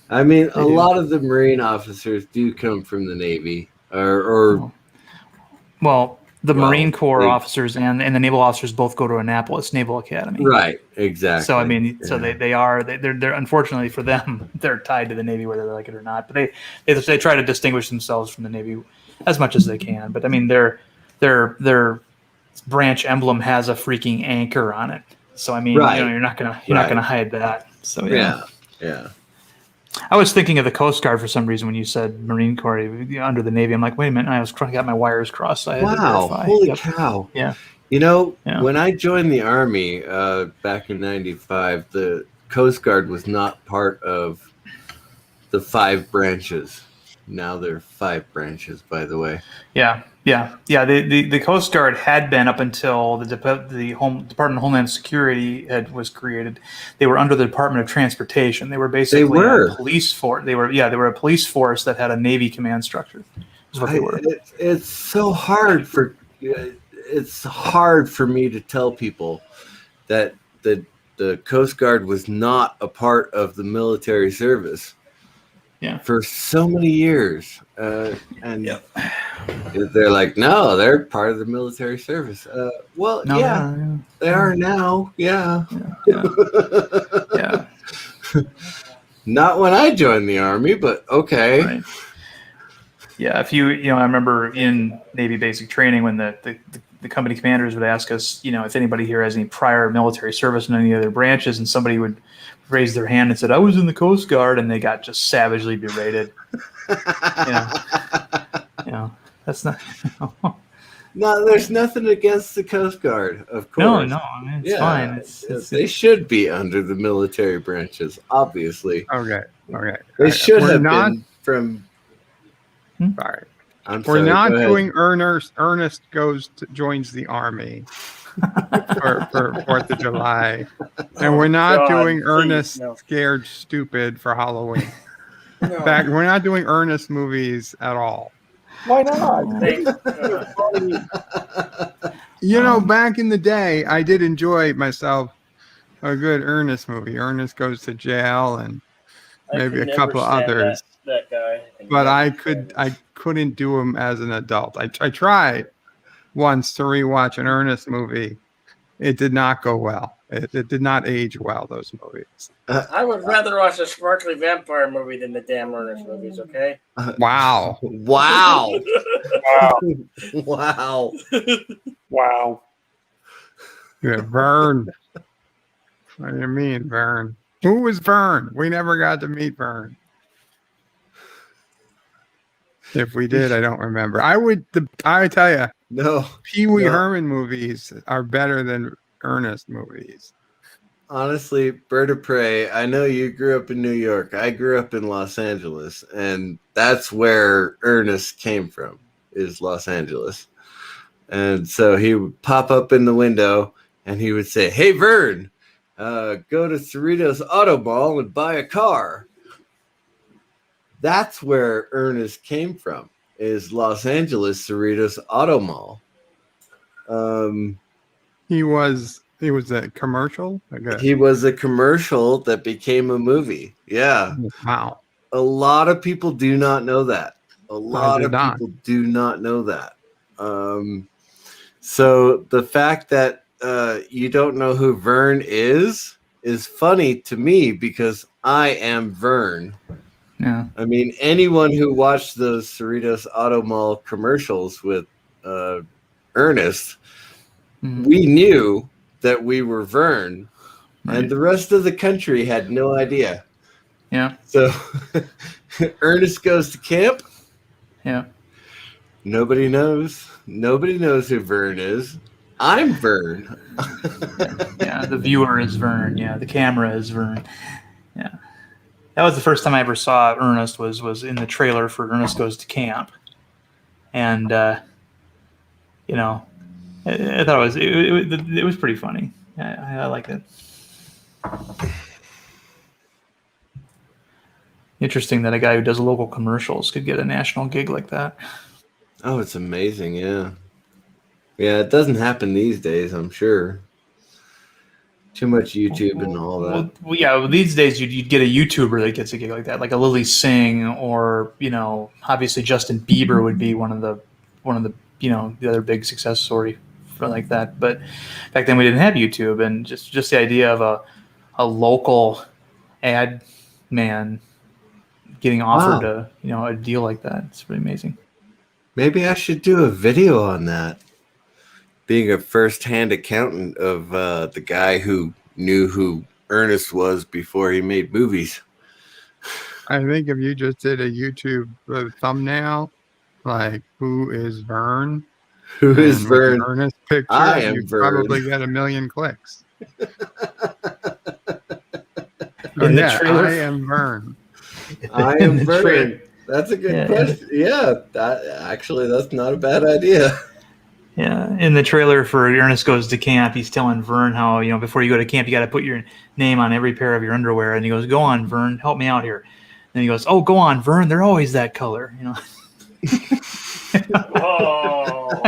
I mean, a lot of the Marine officers do come from the Navy. Well, the Marine Corps officers and the naval officers both go to Annapolis Naval Academy. Right, exactly. So I mean, so they're unfortunately for them, they're tied to the Navy whether they like it or not. But they try to distinguish themselves from the Navy as much as they can. But I mean, their branch emblem has a freaking anchor on it. So I mean, you're not gonna hide that. So yeah. I was thinking of the Coast Guard for some reason when you said Marine Corps under the Navy. I'm like, wait a minute, I got my wires crossed. So I had to verify. Holy cow! Yeah, when I joined the Army back in '95, the Coast Guard was not part of the 5 branches. Now there are 5 branches, by the way. Yeah. The Coast Guard had been up until the Department of Homeland Security was created. They were under the Department of Transportation. They were basically a police force. They were a police force that had a Navy command structure. Is what they were. It's so hard for me to tell people that the Coast Guard was not a part of the military service. Yeah. For so many years. And they're like, no, they're part of the military service. They are now. Yeah. Not when I joined the Army, but okay. Right. Yeah, if I remember in Navy basic training when the company commanders would ask us, if anybody here has any prior military service in any other branches, and somebody would raise their hand and said, I was in the Coast Guard, and they got just savagely berated. That's not. No, there's nothing against the Coast Guard, of course. No, I mean, it's fine. They should be under the military branches, obviously. Okay. They should have been from. Sorry. We're not doing Ernest joins the Army for 4th of July. And we're not doing Ernest Scared Stupid for Halloween. In fact, we're not doing Ernest movies at all. Why not? Back in the day, I did enjoy myself a good Ernest movie. Ernest Goes to Jail and maybe a couple of others. That guy. But I couldn't do him as an adult. I tried once to rewatch an Ernest movie. It did not go well. It did not age well, those movies. I would rather watch a sparkly vampire movie than the damn Ernest movies, okay? Wow. Wow. Yeah, Vern. What do you mean, Vern? Who was Vern? We never got to meet Vern. If we did, I don't remember. I would tell you, no. Pee Wee Herman movies are better than Ernest movies. Honestly, Bird of Prey, I know you grew up in New York. I grew up in Los Angeles, and that's where Ernest came from, is Los Angeles. And so he would pop up in the window, and he would say, hey, Vern, go to Cerritos Auto Mall and buy a car. That's where Ernest came from, is Los Angeles Cerritos Auto Mall. He was a commercial? He was a commercial that became a movie. Yeah. Wow. A lot of people do not know that. People do not know that. So the fact that you don't know who Vern is funny to me because I am Vern. Yeah. I mean, anyone who watched those Cerritos Auto Mall commercials with Ernest, we knew that we were Vern, and the rest of the country had no idea. Yeah. So Ernest goes to camp. Yeah. Nobody knows. Nobody knows who Vern is. I'm Vern. Yeah, the viewer is Vern. Yeah, the camera is Vern. Yeah. That was the first time I ever saw Ernest was in the trailer for Ernest Goes to Camp. And, you know, I thought it was pretty funny. I liked it. Interesting that a guy who does local commercials could get a national gig like that. Oh, it's amazing, yeah. Yeah, it doesn't happen these days, I'm sure. Too much YouTube and all that. Well, yeah, these days you'd get a YouTuber that gets a gig like that, like a Lily Singh, or obviously Justin Bieber would be one of the the other big success story for like that. But back then we didn't have YouTube, and just the idea of a local ad man getting offered a deal like that, it's pretty amazing. Maybe I should do a video on that. Being a first-hand accountant of the guy who knew who Ernest was before he made movies. I think if you just did a YouTube thumbnail, like "Who is Vern?" Who is Vern? Ernest picture, I am you'd Vern. probably get 1 million clicks. In the trailer, I am Vern. I am Vern. That's a good question. Yeah, that's not a bad idea. Yeah, in the trailer for Ernest Goes to Camp, he's telling Vern how, before you go to camp, you got to put your name on every pair of your underwear. And he goes, "Go on, Vern, help me out here." And he goes, "Oh, go on, Vern, they're always that color." Oh.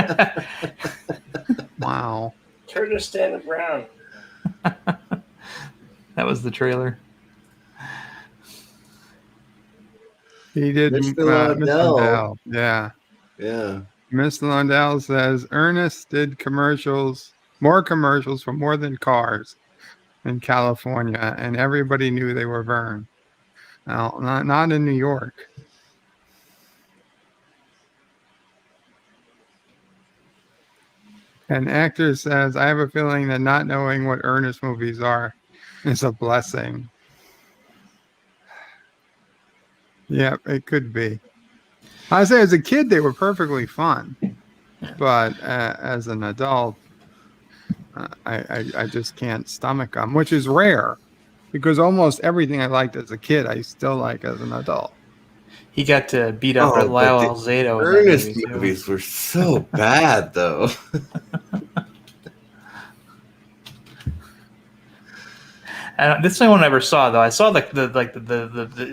Wow. Turn to Stanley Brown. That was the trailer. He did Mr. Lundell. Yeah. Yeah. Mr. Lundell says Ernest did more commercials for more than cars in California, and everybody knew they were Vern. Now, not in New York. An actor says, "I have a feeling that not knowing what Ernest movies are is a blessing." Yeah, it could be. I say, as a kid, they were perfectly fun, but as an adult, I just can't stomach them, which is rare, because almost everything I liked as a kid, I still like as an adult. He got to beat up Lyle Alzado. Ernest movies were so bad, though. This is the only one I ever saw, though. I saw the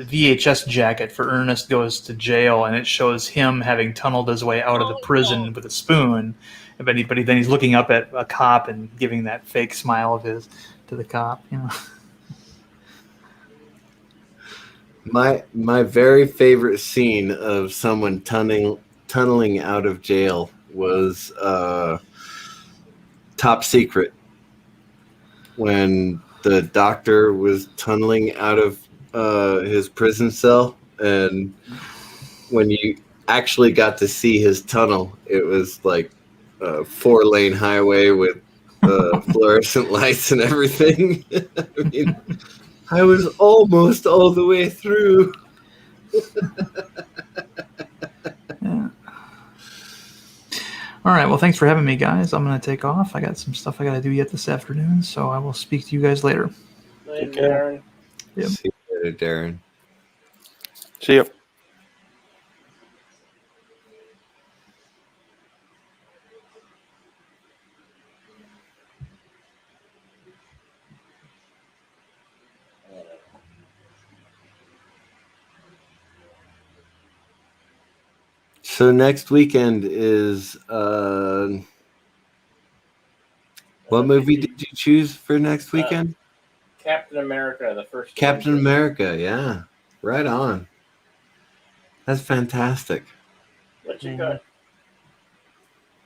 VHS jacket for Ernest Goes to Jail, and it shows him having tunneled his way out of the prison with a spoon. But then he's looking up at a cop and giving that fake smile of his to the cop. My very favorite scene of someone tunneling out of jail was Top Secret, when the doctor was tunneling out of his prison cell, and when you actually got to see his tunnel, it was like a 4-lane highway with fluorescent lights and everything. I mean, I was almost all the way through. Yeah. All right. Well, thanks for having me, guys. I'm going to take off. I got some stuff I got to do yet this afternoon, so I will speak to you guys later. Later, Darin. Yep. See you later, Darin. See you. So next weekend is what movie did you choose for next weekend? Captain America, the first. Captain America, yeah. Right on. That's fantastic. What you got?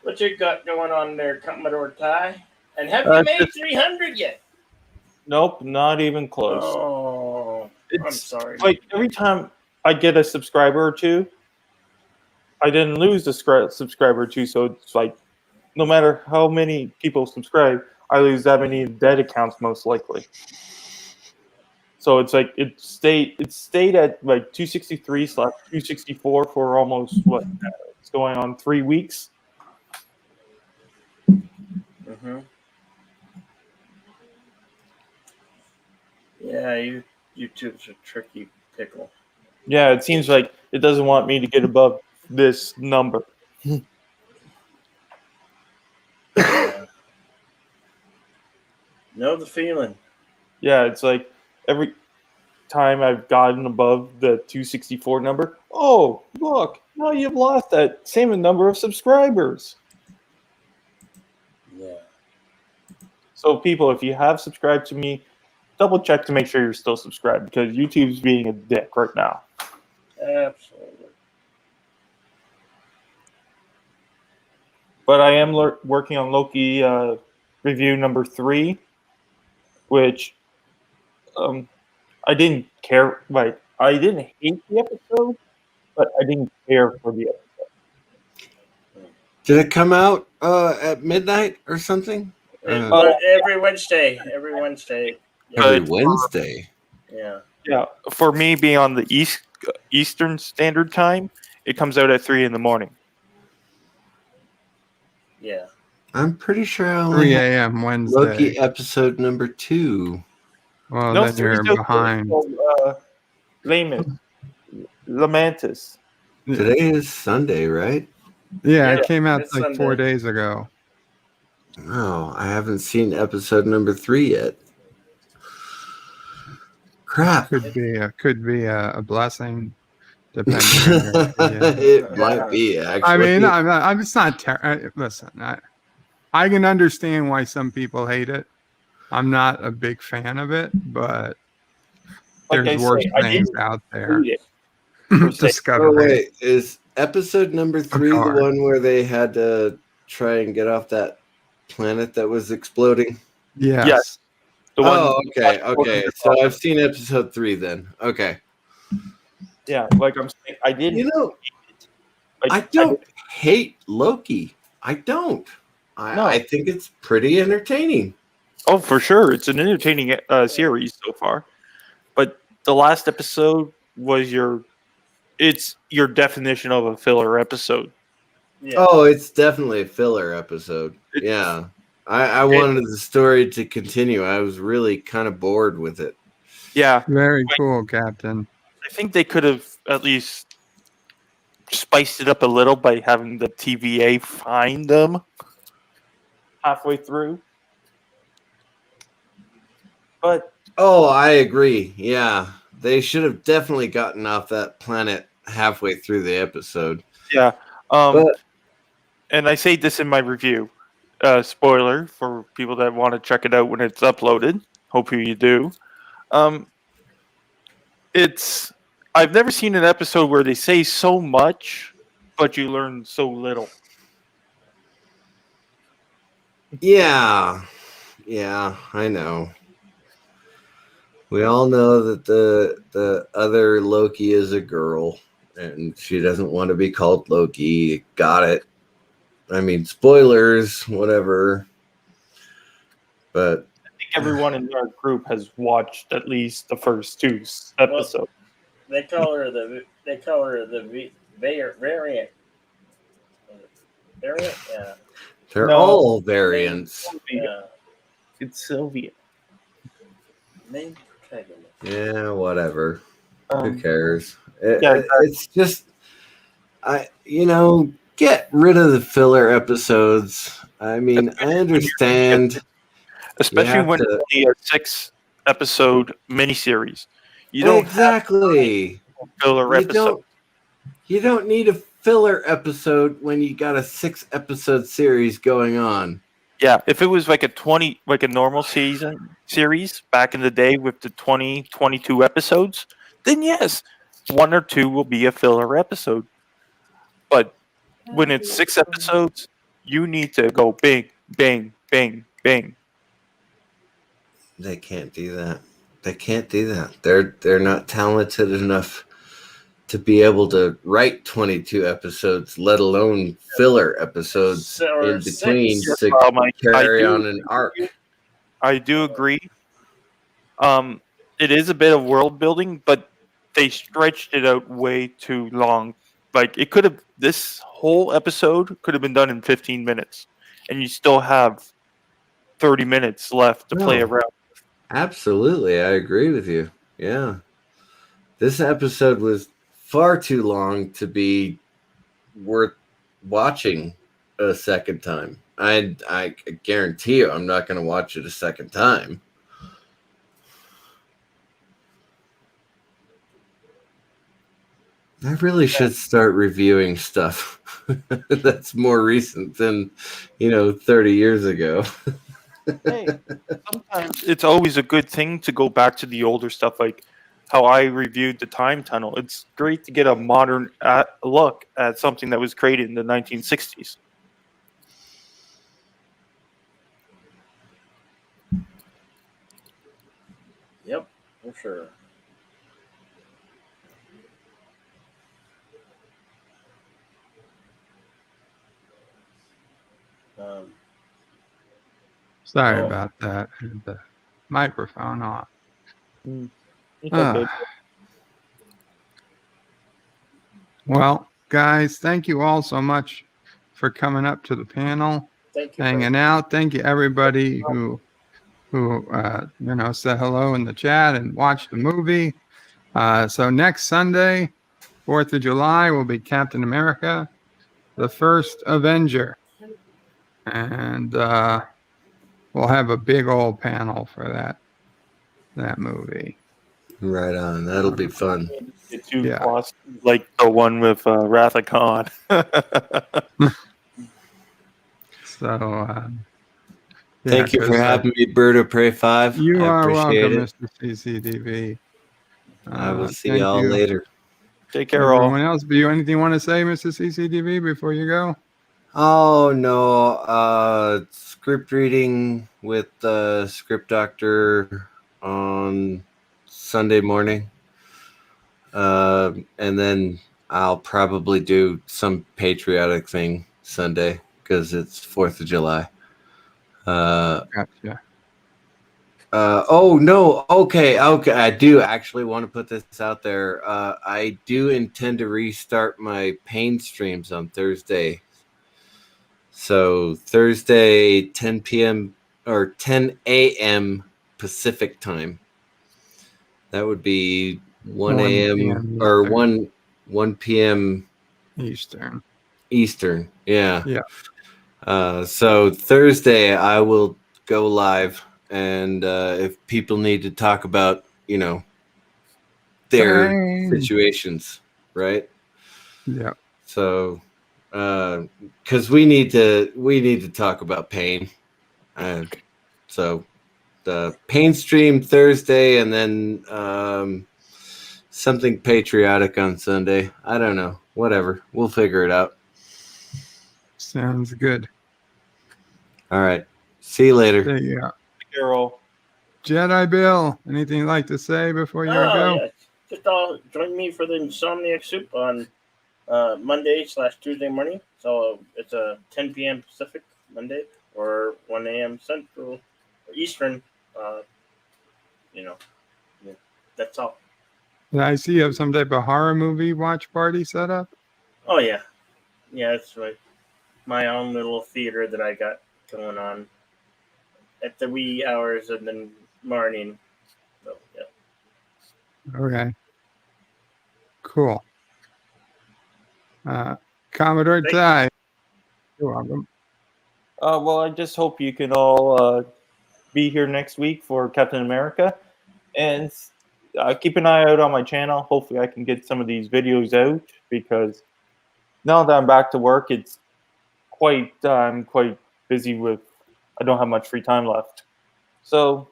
What you got going on there, Commodore Ty? And have you made 300 yet? Nope, not even close. Oh, I'm sorry. Like every time I get a subscriber or two. I didn't lose a subscriber or two, so it's like no matter how many people subscribe, I lose that many dead accounts most likely. So it's like it stayed at like 263/264 for almost it's going on 3 weeks. Mm-hmm. Yeah, YouTube's a tricky pickle. Yeah, it seems like it doesn't want me to get above this number. Yeah. Know the feeling. Yeah, it's like every time I've gotten above the 264 number, oh, look, now you've lost that same number of subscribers. Yeah. So people, if you have subscribed to me, double check to make sure you're still subscribed because YouTube's being a dick right now. Absolutely. But I am working on Loki review number 3, which I didn't care. Like, I didn't hate the episode, but I didn't care for the episode. Did it come out at midnight or something? Every Wednesday. Every Wednesday. Every Wednesday. Yeah. Yeah. For me, being on the Eastern Standard Time, it comes out at 3 a.m. Yeah. I'm pretty sure I only 3 have a.m. Wednesday. Loki episode number 2. Well, No, then you're behind. Lamentus. Today is Sunday, right? Yeah, it came out it's like Sunday. 4 days ago. Oh, I haven't seen episode number 3 yet. Crap. Could be a blessing, depending on your opinion. It might be, actually. I mean, I'm just not. Listen, I can understand why some people hate it. I'm not a big fan of it, but Like there's I worse say, I things didn't out there. read it. Discovery. Oh, wait. Is episode number 3 the car. one where they had to try and get off that planet that was exploding? Yes. Yes. The one, Okay. So I've seen episode 3 then. Okay. Yeah, like I'm saying, I didn't. You know, I don't hate Loki. I don't. I think it's pretty entertaining. Oh, for sure. It's an entertaining series so far. But the last episode was your definition of a filler episode. Yeah. Oh, it's definitely a filler episode. Yeah. I wanted the story to continue. I was really kind of bored with it. Yeah. Very cool, Captain. I think they could have at least spiced it up a little by having the TVA find them halfway through. But Oh, I agree. Yeah. They should have definitely gotten off that planet halfway through the episode. yeah. But And I say this in my review. Spoiler for people that want to check it out when it's uploaded. Hopefully you do. I've never seen an episode where they say so much, but you learn so little. yeah, I know. We all know that the other Loki is a girl, and she doesn't want to be called Loki. Got it. I mean, spoilers, whatever. But I think everyone in our group has watched at least the first 2 episodes. They call her the variant. Variant? Yeah. they're No. all variants. Yeah. It's Sylvia. Main protagonist. Yeah, whatever. Who Um, cares? yeah, It's just, get rid of the filler episodes. I mean, I understand. Especially have when to- it's only a 6-episode miniseries. You don't Exactly. have filler You episode. You don't need a filler episode when you got a 6-episode series going on. Yeah, if it was like a normal series back in the day with the 22 episodes, then yes, 1 or 2 will be a filler episode. But when it's 6 episodes, you need to go bing, bang, bang, bang. They can't do that. They can't do that. They're not talented enough to be able to write 22 episodes, let alone filler episodes in between to carry on an arc. I do agree. It is a bit of world building, but they stretched it out way too long. Like this whole episode could have been done in 15 minutes, and you still have 30 minutes left to play around. Absolutely, I agree with you. Yeah, this episode was far too long to be worth watching a second time. I guarantee you, I'm not going to watch it a second time. I really should start reviewing stuff that's more recent than, 30 years ago. Hey, sometimes it's always a good thing to go back to the older stuff, like how I reviewed the Time Tunnel. It's great to get a modern look at something that was created in the 1960s. Yep, for sure. Sorry about that. I had the microphone off. Well, guys, thank you all so much for coming up to the panel, hanging out. Thank you, everybody who said hello in the chat and watched the movie. So next Sunday, 4th of July, will be Captain America, the First Avenger. And we'll have a big old panel for that movie. Right on. That'll be fun. Like the one with Wrath of Khan. So, thank you for having me, Bird of Prey 5. You I are appreciate welcome, it. Mr. CCDV. I will see y'all later. Take care, all. Everyone else, do you anything you want to say, Mr. CCDV, before you go? Oh, no. Script reading with the script doctor on Sunday morning. And then I'll probably do some patriotic thing Sunday because it's 4th of July. Gotcha. Oh, no. Okay. I do actually want to put this out there. I do intend to restart my pain streams on Thursday. So Thursday, 10 p.m. or 10 a.m. Pacific time. That would be 1 a.m. or 1 p.m. Eastern. Yeah. So Thursday I will go live, and if people need to talk about, their situations, right? Yeah. So because we need to talk about pain. So the pain stream Thursday, and then something patriotic on Sunday. I don't know. Whatever. We'll figure it out. Sounds good. All right. See you later. There you go. Carol. Jedi Bill, anything you'd like to say before you go? Yeah. Just join me for the Insomniac Soup on Monday/Tuesday morning. So it's a 10 p.m. Pacific Monday or 1 a.m. Central or Eastern. That's all. I see you have some type of horror movie watch party set up. Oh yeah, it's my own little theater that I got going on at the wee hours of the morning. So yeah. Okay. Cool. Commodore Ty. You're welcome. Well, I just hope you can all be here next week for Captain America, and keep an eye out on my channel. Hopefully, I can get some of these videos out, because now that I'm back to work, it's I'm quite busy with. I don't have much free time left, so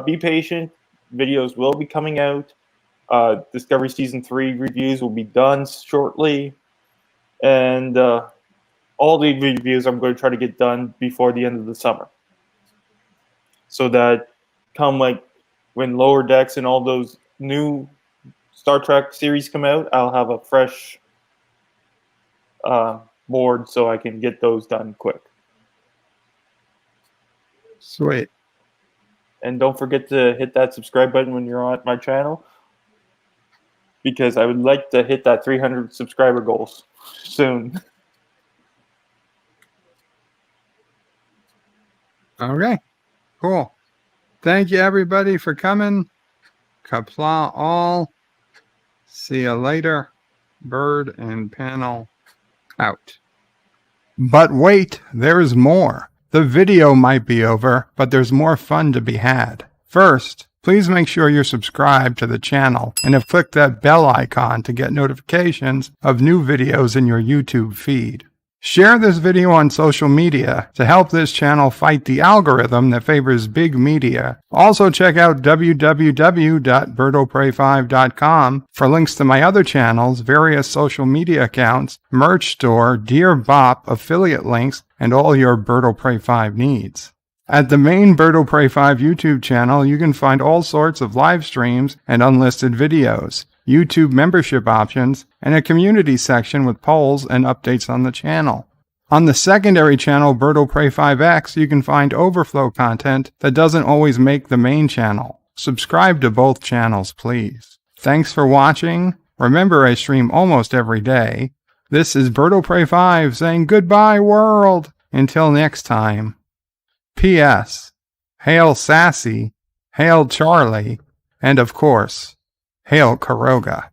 be patient. Videos will be coming out. Discovery Season 3 reviews will be done shortly, and all the reviews I'm going to try to get done before the end of the summer, so that come when Lower Decks and all those new Star Trek series come out, I'll have a fresh board so I can get those done quick. Sweet. And don't forget to hit that subscribe button when you're on my channel, because I would like to hit that 300 subscriber goals soon. Okay, cool. Thank you, everybody, for coming. Qapla all. See you later. Bird and panel out. But wait, there's more. The video might be over, but there's more fun to be had. First, please make sure you're subscribed to the channel and have clicked that bell icon to get notifications of new videos in your YouTube feed. Share this video on social media to help this channel fight the algorithm that favors big media. Also check out www.birdoprey5.com for links to my other channels, various social media accounts, merch store, Dear Bop, affiliate links, and all your Bird O' Prey 5 needs. At the main Bird O' Prey 5 YouTube channel, you can find all sorts of live streams and unlisted videos, YouTube membership options, and a community section with polls and updates on the channel. On the secondary channel, Bird O' Prey 5X, you can find overflow content that doesn't always make the main channel. Subscribe to both channels, please. Thanks for watching. Remember, I stream almost every day. This is Bird O' Prey 5 saying goodbye, world. Until next time. P.S. Hail Sassy, hail Charlie, and of course, hail Caroga.